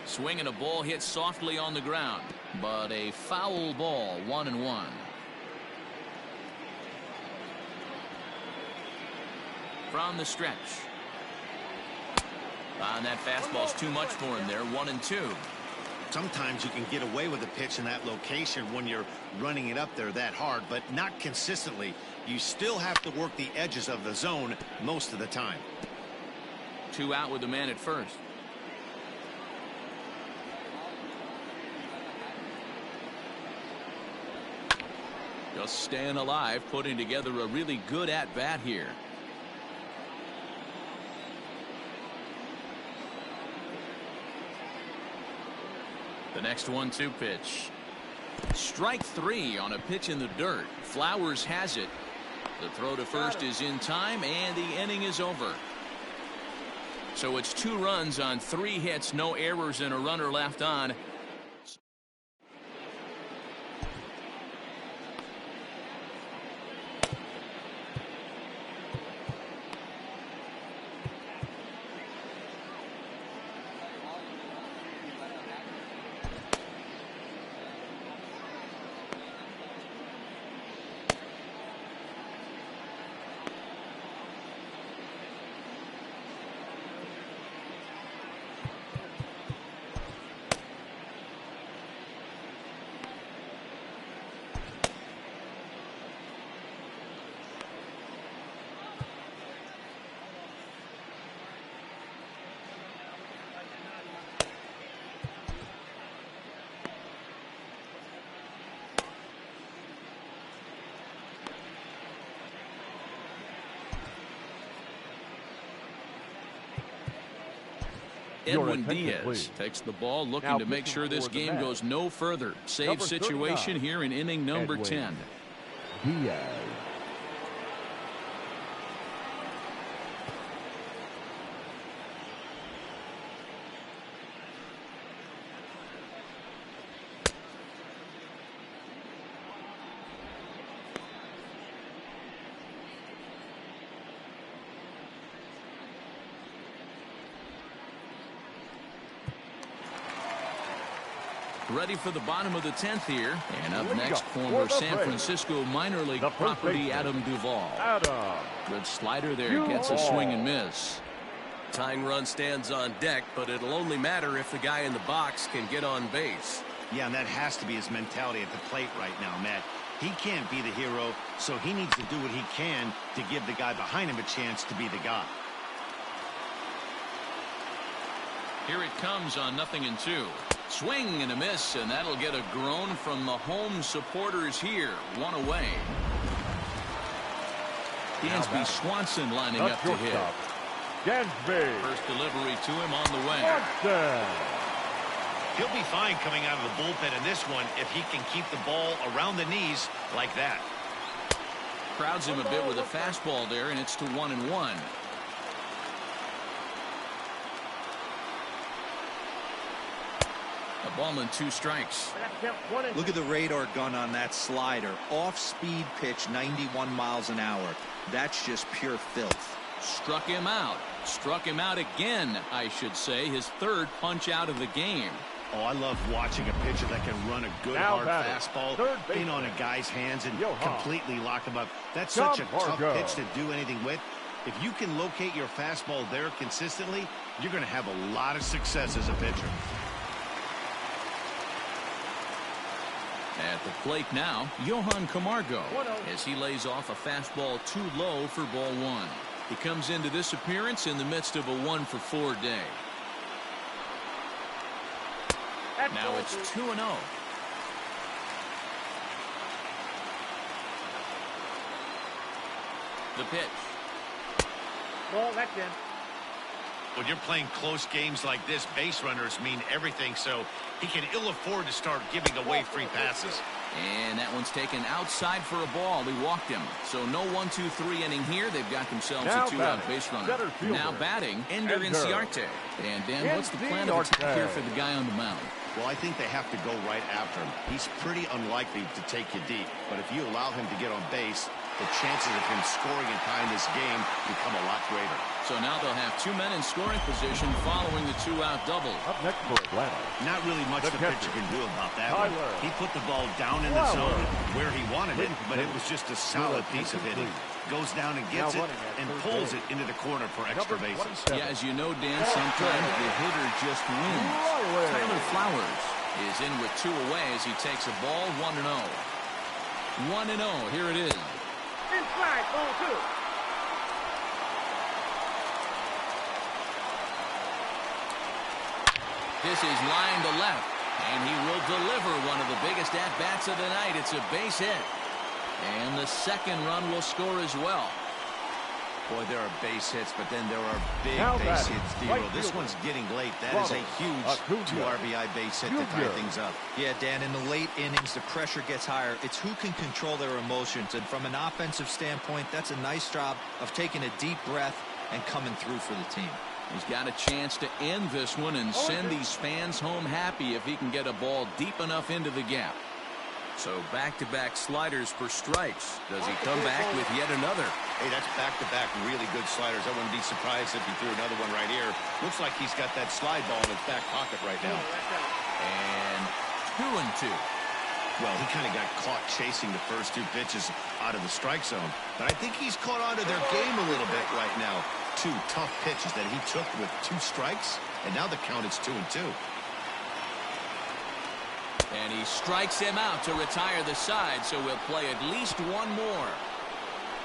Swinging a ball hit softly on the ground, but a foul ball, 1-1. From the stretch. And that fastball's too much for him there, 1-2. Sometimes you can get away with a pitch in that location when you're running it up there that hard, but not consistently. You still have to work the edges of the zone most of the time. 2 out with the man at first. Just staying alive, putting together a really good at-bat here. The next 1-2 pitch. Strike 3 on a pitch in the dirt. Flowers has it. The throw to first is in time, and the inning is over. So it's 2 runs on 3 hits, no errors, and a runner left on. Your Edwin attention, Diaz please. takes the ball, looking Now to make pitching sure this for the game Mets. goes no further. Save Number situation 39, here in inning number Edwin 10. Diaz. Ready for the bottom of the 10th here. And up Lead next, up former for the San Braves. Francisco minor league The first property, baseman, Adam Duvall. Adam. Good slider there. Gets a swing and miss. Tying run stands on deck, but it'll only matter if the guy in the box can get on base. Yeah, and that has to be his mentality at the plate right now, Matt. He can't be the hero, so he needs to do what he can to give the guy behind him a chance to be the guy. Here it comes on 0-2. Swing and a miss, and that'll get a groan from the home supporters here. One away. Dansby Swanson lining up to hit. Dansby. First delivery to him on the way. Swanson. He'll be fine coming out of the bullpen in this one if he can keep the ball around the knees like that. Crowds him a bit with a fastball there, and it's to 1-1. A ball and 2 strikes. Look at the radar gun on that slider. Off-speed pitch, 91 miles an hour. That's just pure filth. Struck him out. Struck him out again, I should say. His third punch out of the game. Oh, I love watching a pitcher that can run a good Now hard batting, fastball third in on a baseman, guy's hands and Johan. completely lock him up. That's such a tough Margot. pitch to do anything with. If you can locate your fastball there consistently, you're going to have a lot of success as a pitcher. At the plate now, Johan Camargo, as he lays off a fastball too low for ball 1. He comes into this appearance in the midst of a 1-for-4 day. Now it's 2-0. The pitch. Ball, that's in. When you're playing close games like this, base runners mean everything, so he can ill afford to start giving away free passes. And that one's taken outside for a ball. He walked him. So no 1-2-3 inning here. They've got themselves Now a 2-out batting, base runner. center fielder, Now batting, Ender Inciarte. And Dan, what's the plan of attack here for the guy on the mound? Well, I think they have to go right after him. He's pretty unlikely to take you deep, but if you allow him to get on base, the chances of him scoring and tying this game become a lot greater. So now they'll have 2 men in scoring position following the 2-out double. Up next for Atlanta. Not really much the catcher, pitcher can do about that one. Tyler. He put the ball down in the zone where he wanted it, but it was just a solid piece of hitting. Goes down and gets it and pulls it into the corner for extra bases. Yeah, as you know, Dan, sometimes the hitter just wins. Tyler Flowers is in with 2 away as he takes a ball 1-0. 1-0, here it is. Inside, ball 2. This is line to left, and he will deliver one of the biggest at-bats of the night. It's a base hit. And the second run will score as well. Boy, there are base hits, but then there are big Now base batting, hits, right D-Roll. This fielder, one's getting late. That is a huge Acuna. 2 RBI base hit to tie Junior. things up. Yeah, Dan, in the late innings, the pressure gets higher. It's who can control their emotions. And from an offensive standpoint, that's a nice job of taking a deep breath and coming through for the team. He's got a chance to end this one and send these fans home happy if he can get a ball deep enough into the gap. So back-to-back sliders for strikes. Does he come back with yet another? Hey, that's back-to-back really good sliders. I wouldn't be surprised if he threw another one right here. Looks like he's got that slide ball in his back pocket right now. And 2-2. Well, he kind of got caught chasing the first 2 pitches out of the strike zone. But I think he's caught on to their game a little bit right now. 2 tough pitches that he took with 2 strikes, and now the count is 2-2. And he strikes him out to retire the side, so we'll play at least 1 more.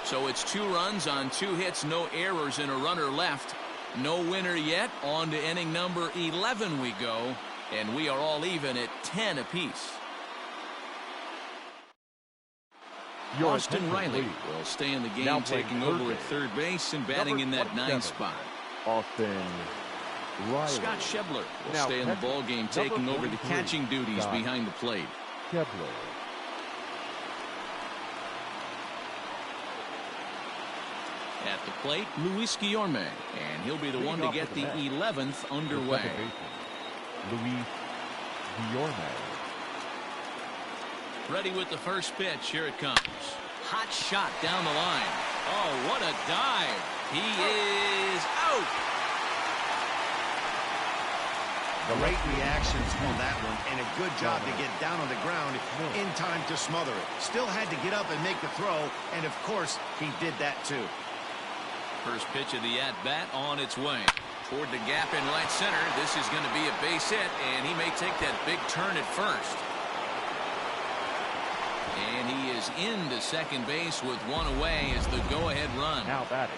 So it's 2 runs on 2 hits, no errors, and a runner left. No winner yet. On to inning number 11 we go, and we are all even at 10 apiece. Austin Riley will stay in the game, Now taking playing over third at third base and batting in that 9 spot. Austin Riley. Scott Schebler will Now stay in the catching, ball game, number taking over the 43, catching duties Scott behind the plate. Schebler. At the plate, Luis Guillorme, and he'll be the one to off get with the the net. 11th The underway. second baseman, Luis Guillorme. Ready with the first pitch. Here it comes. Hot shot down the line. Oh, what a dive. He is out. Great reactions on that one, and a good job to get down on the ground in time to smother it. Still had to get up and make the throw, and of course, he did that too. First pitch of the at-bat on its way. Toward the gap in right center. This is going to be a base hit, and he may take that big turn at first. And he is into second base with one away as the go-ahead run. Now batting.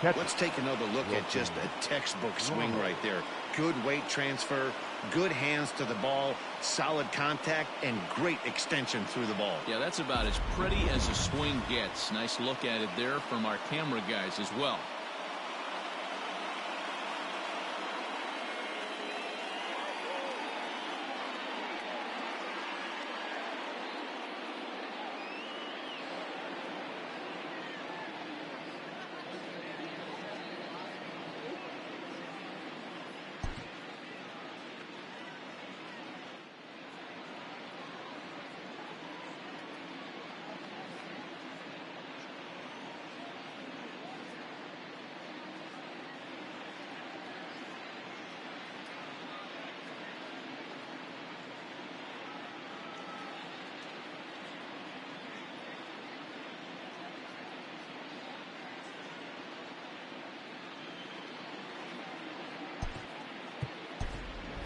Catcher. Let's take another look at just a textbook swing right there. Good weight transfer, good hands to the ball, solid contact, and great extension through the ball. Yeah, that's about as pretty as a swing gets. Nice look at it there from our camera guys as well.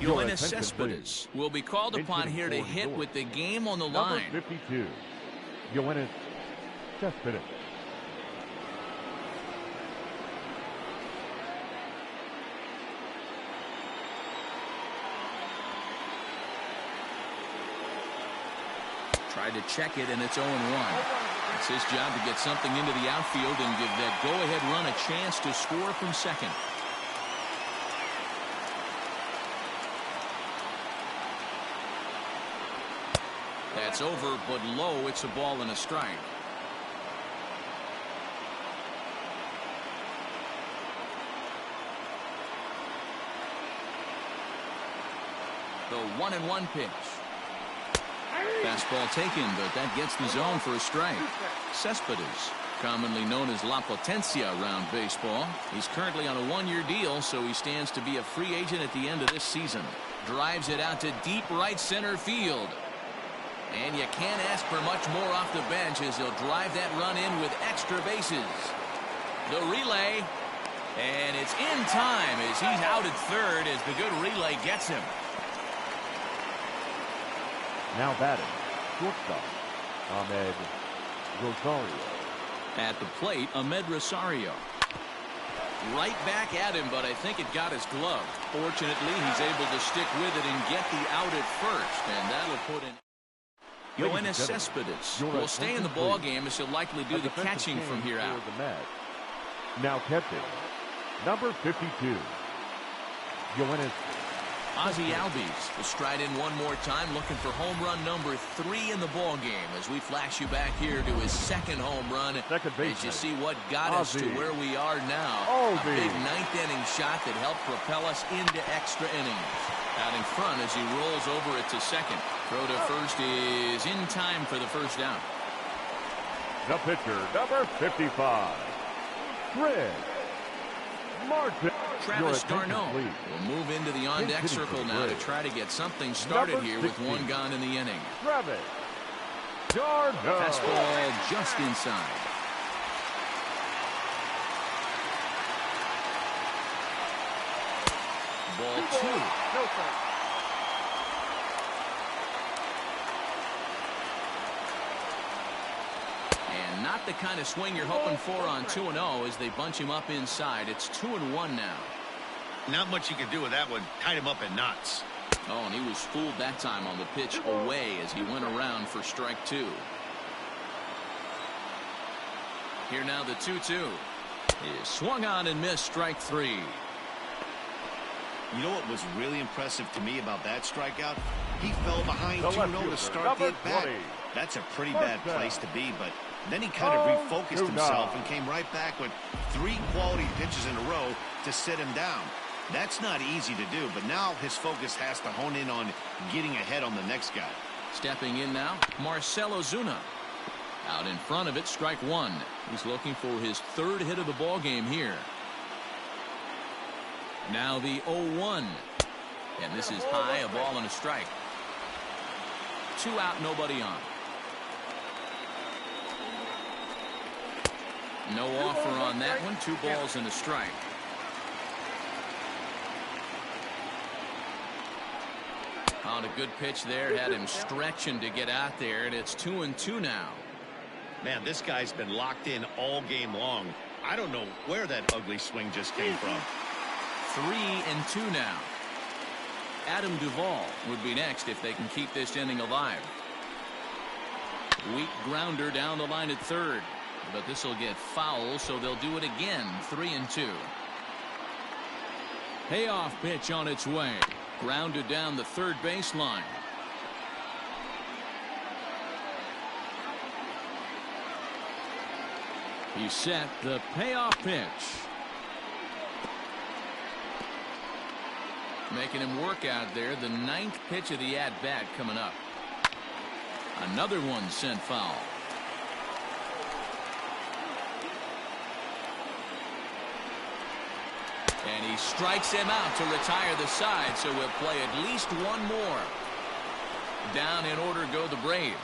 Your Yoenis attention, Cespedes will be called upon Infield here to for hit York. with the game on the Number line. 52, Yoenis Cespedes. Tried to check it, and it's 0-1. It's his job to get something into the outfield and give that go-ahead run a chance to score from second. That's over, but low. It's a ball and a strike. The 1-1 pitch. Fastball taken, but that gets the zone for a strike. Cespedes, commonly known as La Potencia around baseball. He's currently on a one-year deal, so he stands to be a free agent at the end of this season. Drives it out to deep right center field. And you can't ask for much more off the bench as he'll drive that run in with extra bases. The relay, and it's in time as he's out at third as the good relay gets him. Now batting, shortstop, Ahmed Rosario. At the plate, Ahmed Rosario. Right back at him, but I think it got his glove. Fortunately, he's able to stick with it and get the out at first, and that'll put in. Yoenis Cespedes will stay in the ball game as he'll likely do the catching from here out. Now catching, number 52, Yoenis. Ozzie Albies will stride in one more time, looking for home run number 3 in the ball game as we flash you back here to his second home run. Second baseman, as you see what got us to where we are now. A big ninth-inning shot that helped propel us into extra innings. Out in front as he rolls over it to second. Throw to first is in time for the first down. The pitcher, number 55, Chris Martin. Travis d'Arnaud will move into the on-deck circle now to try to get something started here with one gone in the inning. Travis d'Arnaud. Fastball just inside. Ball 2. No, sir. And not the kind of swing you're hoping for on 2-0 as they bunch him up inside. It's 2-1 now. Not much you can do with that one. Tied him up in knots. Oh, and he was fooled that time on the pitch away as he went around for strike 2. Here now the 2-2 is swung on and missed, strike 3. You know what was really impressive to me about that strikeout? He fell behind The 2-0 left to start fielder, the at-bat. number 20. That's a pretty First bad down. place to be, but then he kind of refocused himself and came right back with 3 quality pitches in a row to sit him down. That's not easy to do, but now his focus has to hone in on getting ahead on the next guy. Stepping in now, Marcell Ozuna. Out in front of it, strike one. He's looking for his 3rd hit of the ball game here. Now the 0-1. And this is high, a ball and a strike. 2 out, nobody on. No offer on that one. 2 balls and a strike. On a good pitch there, had him stretching to get out there, and it's 2-2 now. Man, this guy's been locked in all game long. I don't know where that ugly swing just came from. 3-2 now. Adam Duvall would be next if they can keep this inning alive. Weak grounder down the line at third, but this will get foul, so they'll do it again. 3-2. Payoff pitch on its way. Grounded down the third baseline. He set the payoff pitch. Making him work out there. The 9th pitch of the at-bat coming up. Another one sent foul. And he strikes him out to retire the side, so we'll play at least one more. Down in order go the Braves.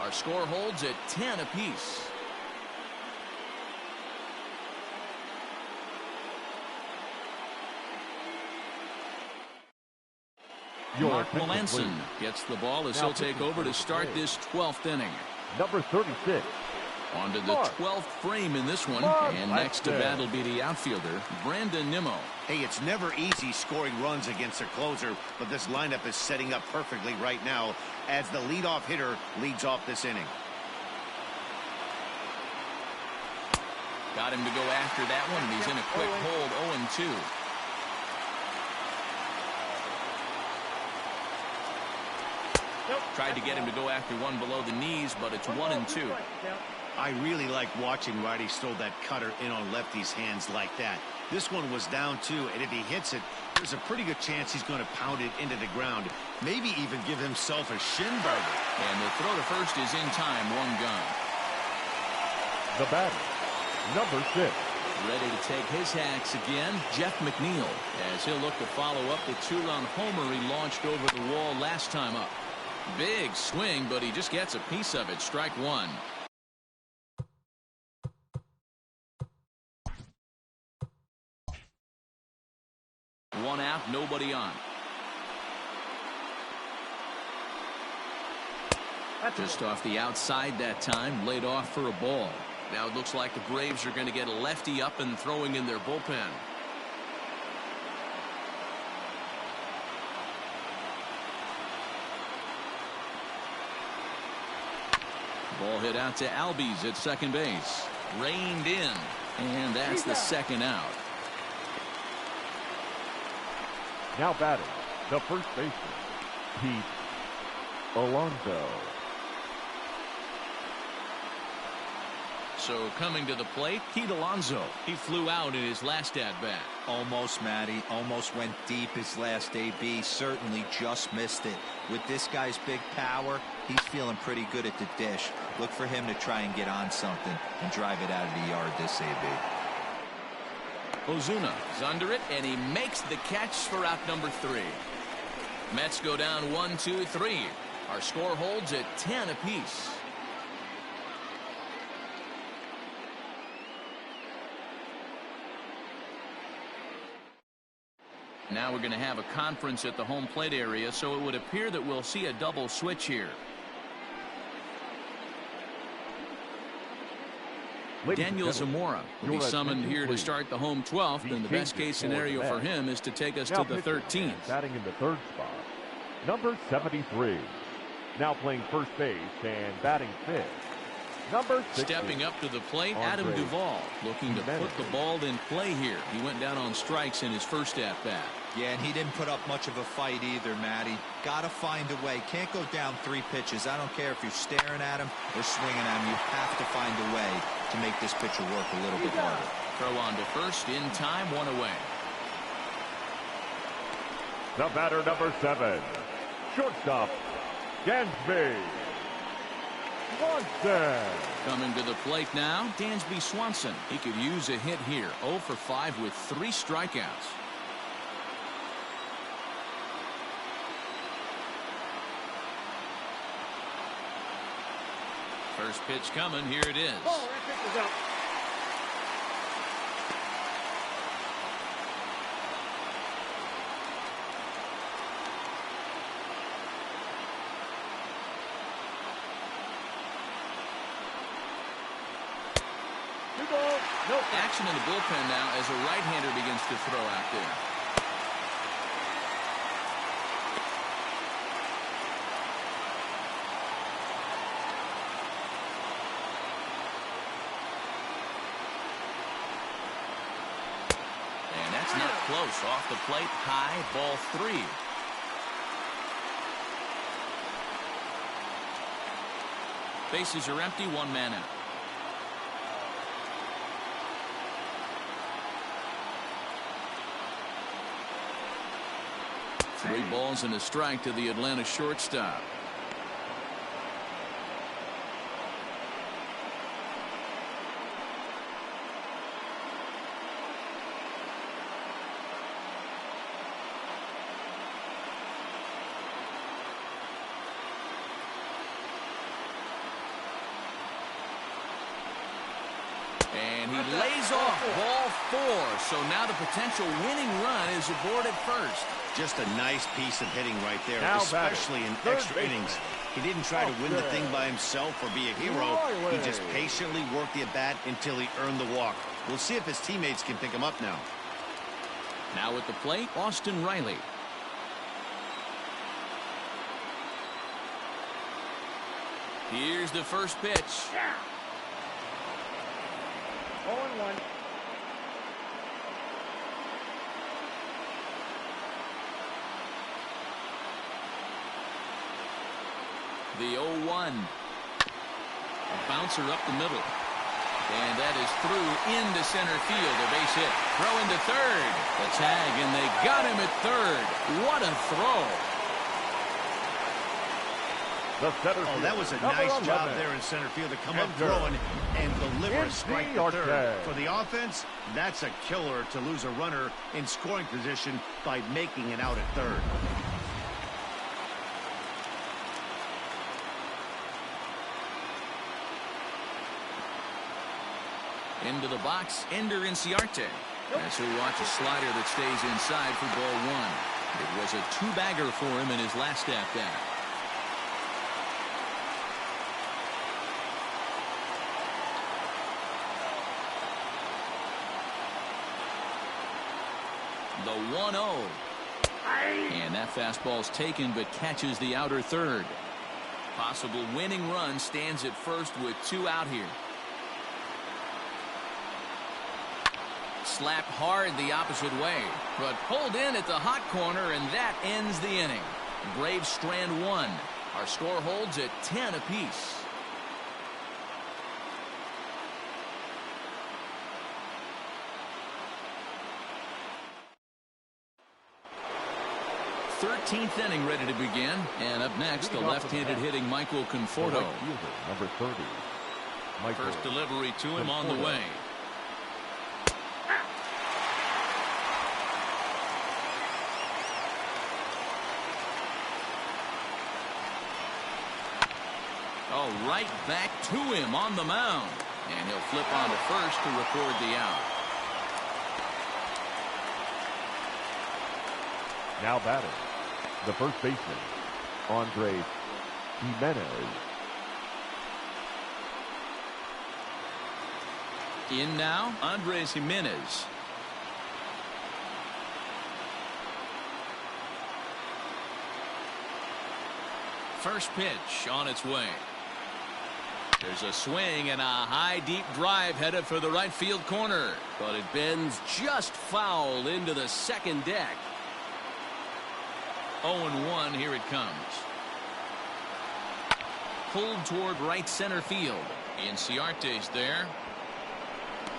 Our score holds at 10 apiece. Mark Melanson gets the ball as he'll take over to start this 12th inning. Number 36. On to the 12th frame in this one, and next to bat will be the outfielder, Brandon Nimmo. Hey, it's never easy scoring runs against a closer, but this lineup is setting up perfectly right now as the leadoff hitter leads off this inning. Got him to go after that one, and he's in a quick hold. 0-2. Tried to get him to go after one below the knees, but it's 1-2. I really like watching righties throw that cutter in on lefty's hands like that. This one was down 2, and if he hits it, there's a pretty good chance he's going to pound it into the ground. Maybe even give himself a shin burger. And the throw to first is in time. 1 gone. The batter, number 6. Ready to take his hacks again, Jeff McNeil, as he'll look to follow up the 2-run homer he launched over the wall last time up. Big swing, but he just gets a piece of it. Strike one. One out, nobody on. Just off the outside that time, laid off for a ball. Now it looks like the Braves are going to get a lefty up and throwing in their bullpen. Ball hit out to Albies at second base. Reined in. And that's the second out. Now batting, the first baseman, Pete Alonso. So coming to the plate, Pete Alonso. He flew out in his last at-bat. Almost, Matty. Almost went deep his last AB. Certainly just missed it. With this guy's big power, he's feeling pretty good at the dish. Look for him to try and get on something and drive it out of the yard this AB. Ozuna is under it, and he makes the catch for out number 3. Mets go down 1-2-3. Our score holds at 10 apiece. Now we're going to have a conference at the home plate area, so it would appear that we'll see a double switch here. Daniel Zamora will be summoned here to start the home 12th, and the best case scenario for him is to take us to the 13th. Batting in the third spot, number 73. Now playing first base and batting fifth, Number 60. Stepping up to the plate, Adam Andre Duvall, looking to put the ball in play here. He went down on strikes in his first at-bat. Yeah, and he didn't put up much of a fight either, Matty. Got to find a way. Can't go down 3 pitches. I don't care if you're staring at him or swinging at him. You have to find a way to make this pitcher work a little bit harder. Throw on to first, in time, 1 away. The batter, number 7. Shortstop, Dansby Swanson. Coming to the plate now, Dansby Swanson. He could use a hit here. 0 for 5 with 3 strikeouts. First pitch coming. Here it is. Oh, that pitch is up. Nope. Action in the bullpen now as a right-hander begins to throw out there. And that's not close. Off the plate, high, ball 3. Bases are empty, 1 man out. Three balls and a strike to the Atlanta shortstop. And he lays off ball 4. So now the potential winning run is aboard at first. Just a nice piece of hitting right there, Now especially in batting, extra third innings. baseman. He didn't try to win the thing by himself or be a hero. Riley. He just patiently worked the at-bat until he earned the walk. We'll see if his teammates can pick him up now. Now at the plate, Austin Riley. Here's the first pitch. Yeah. 0-1. The 0-1. A bouncer up the middle. And that is through into center field. A base hit. Throw into third. The tag, and they got him at third. What a throw. The center Oh, that was a fielder, nice number job 11. there in center field to come up Enter. throwing and deliver a Indy strike to third. Arte. For the offense, that's a killer to lose a runner in scoring position by making it out at third. Into the box, Ender Inciarte. As we watch a slider that stays inside for ball 1. It was a 2-bagger for him in his last at-bat. The 1-0. And that fastball's taken but catches the outer third. Possible winning run stands at first with 2 out here. Slapped hard the opposite way, but pulled in at the hot corner, and that ends the inning. Braves strand 1. Our score holds at 10 apiece. Thirteenth inning ready to begin, and up next the left-handed hitting Michael The Conforto. right fielder, number 30. Michael First delivery to him on the Conforto. way. Oh, right back to him on the mound. And he'll flip on to first to record the out. Now batting, the first baseman, Andre Jimenez. In now, Andres Jimenez. First pitch on its way. There's a swing and a high deep drive headed for the right field corner. But it bends just foul into the second deck. 0-1, here it comes. Pulled toward right center field. Inciarte's there.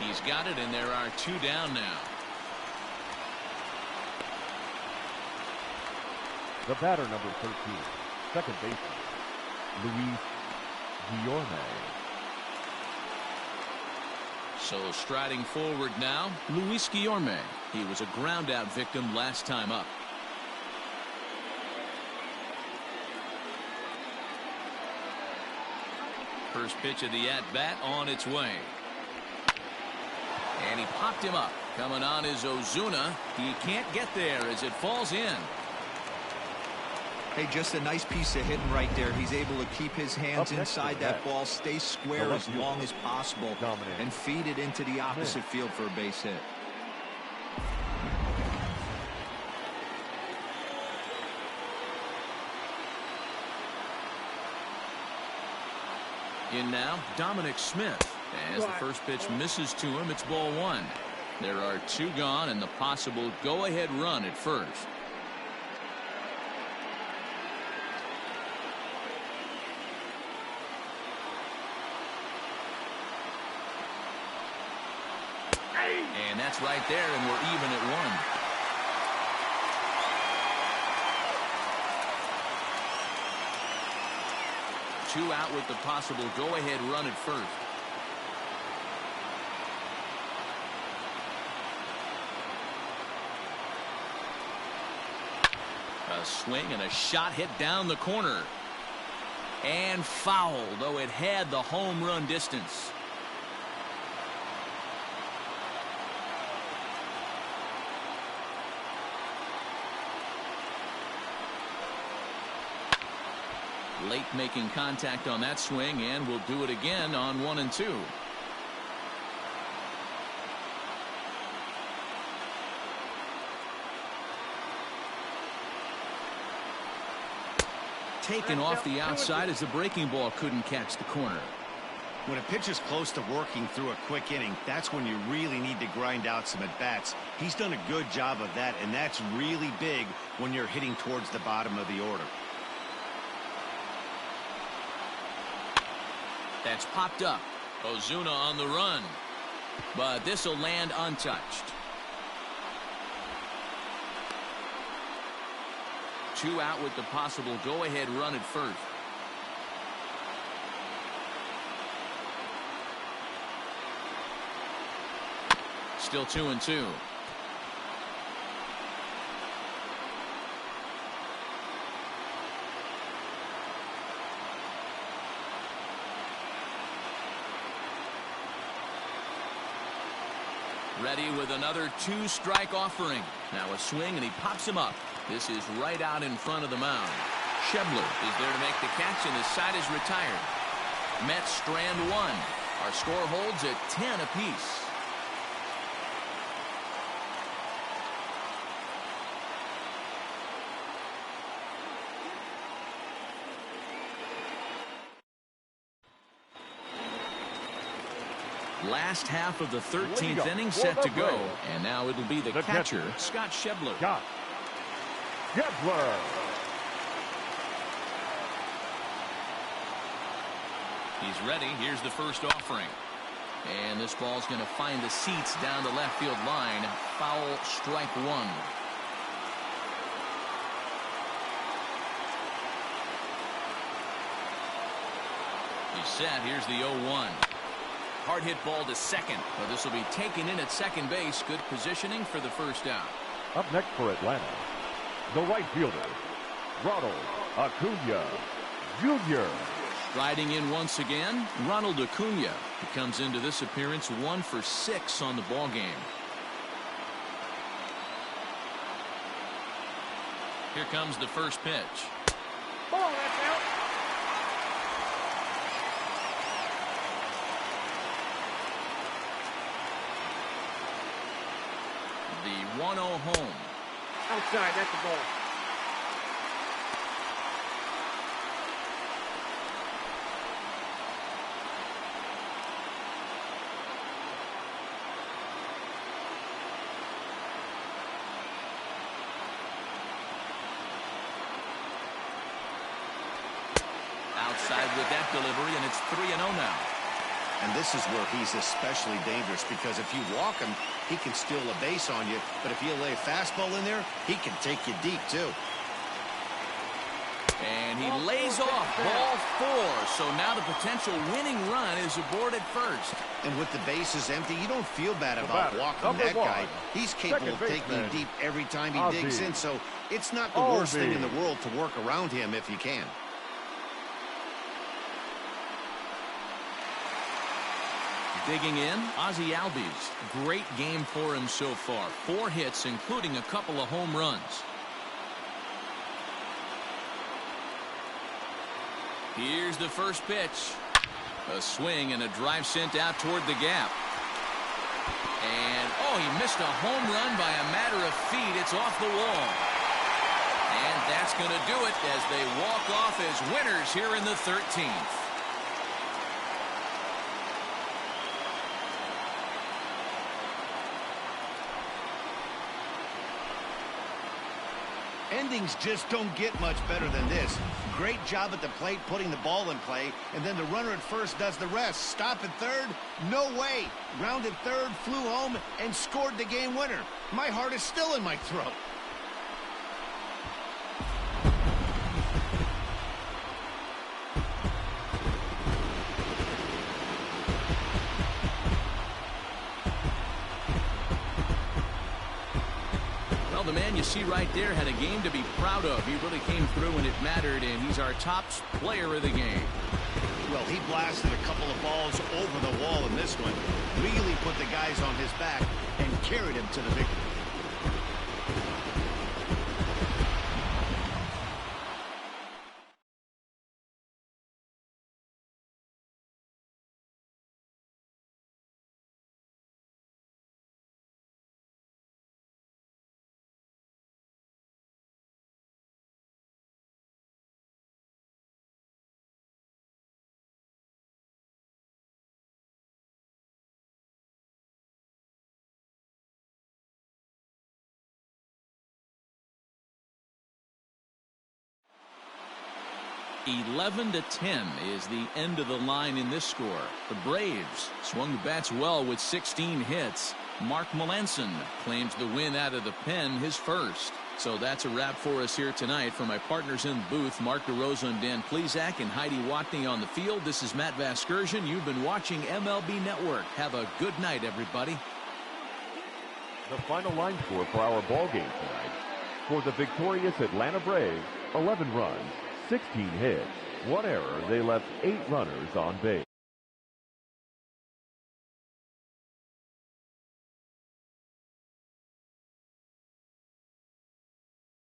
He's got it, and there are 2 down now. The batter, number 13, second baseman, Luis Guillorme. So striding forward now, Luis Guillorme. He was a ground-out victim last time up. First pitch of the at-bat on its way. And he popped him up. Coming on is Ozuna. He can't get there as it falls in. Hey, just a nice piece of hitting right there. He's able to keep his hands inside that ball, stay square as long as possible, and feed it into the opposite field for a base hit. In now, Dominic Smith. As the first pitch misses to him, it's ball 1. There are 2 gone and the possible go-ahead run at first. And that's right there, and we're even at 1. Two out with the possible go-ahead run at first. A swing and a shot hit down the corner. And foul, though it had the home run distance. Late making contact on that swing, and will do it again on 1 and 2. Taken off the outside as the breaking ball couldn't catch the corner. When a pitcher's close to working through a quick inning, that's when you really need to grind out some at-bats. He's done a good job of that, and that's really big when you're hitting towards the bottom of the order. That's popped up. Ozuna on the run. But this will land untouched. 2 out with the possible go-ahead run at first. Still 2 and 2. Ready with another 2-strike offering. Now a swing, and he pops him up. This is right out in front of the mound. Schebler is there to make the catch, and his side is retired. Mets strand 1. Our score holds at 10 apiece. Last half of the 13th inning set to go, and now it'll be the catcher, Scott Schebler. Scott Schebler. He's ready. Here's the first offering. And this ball's going to find the seats down the left field line. Foul, strike 1. He's set. Here's the 0-1. Hard hit ball to second, but this will be taken in at second base. Good positioning for the first out. Up next for Atlanta, the right fielder, Ronald Acuna Jr. Riding in once again, Ronald Acuna. He comes into this appearance 1 for 6 on the ball game. Here comes the first pitch. Ball, that's out. The 1-0 home. Outside, that's the ball. outside with that delivery, and it's 3-0 now. And this is where he's especially dangerous, because if you walk him, he can steal a base on you. But if you lay a fastball in there, he can take you deep, too. And he lays off ball 4. So now the potential winning run is aboard at first. And with the bases empty, you don't feel bad about walking that guy. He's capable of taking you deep every time he digs in. So it's not the worst thing in the world to work around him if you can. Digging in, Ozzie Albies. Great game for him so far. 4 hits, including a couple of home runs. Here's the first pitch. A swing and a drive sent out toward the gap. And, oh, he missed a home run by a matter of feet. It's off the wall. And that's going to do it as they walk off as winners here in the 13th. Endings just don't get much better than this. Great job at the plate putting the ball in play, and then the runner at first does the rest. Stop at third? No way. Rounded third, flew home, and scored the game winner. My heart is still in my throat. The man you see right there had a game to be proud of. He really came through when it mattered, and he's our top player of the game. Well, he blasted a couple of balls over the wall in this one. Really put the guys on his back and carried him to the victory. (11-10) is the end of the line in this score. The Braves swung the bats well with 16 hits. Mark Melanson claims the win out of the pen, his first. So that's a wrap for us here tonight. For my partners in the booth, Mark DeRosa and Dan Plesac, and Heidi Watney on the field, this is Matt Vasgersian. You've been watching MLB Network. Have a good night, everybody. The final line score for our ball game tonight. For the victorious Atlanta Braves, 11 runs, 16 hits, 1 error. They left 8 runners on base.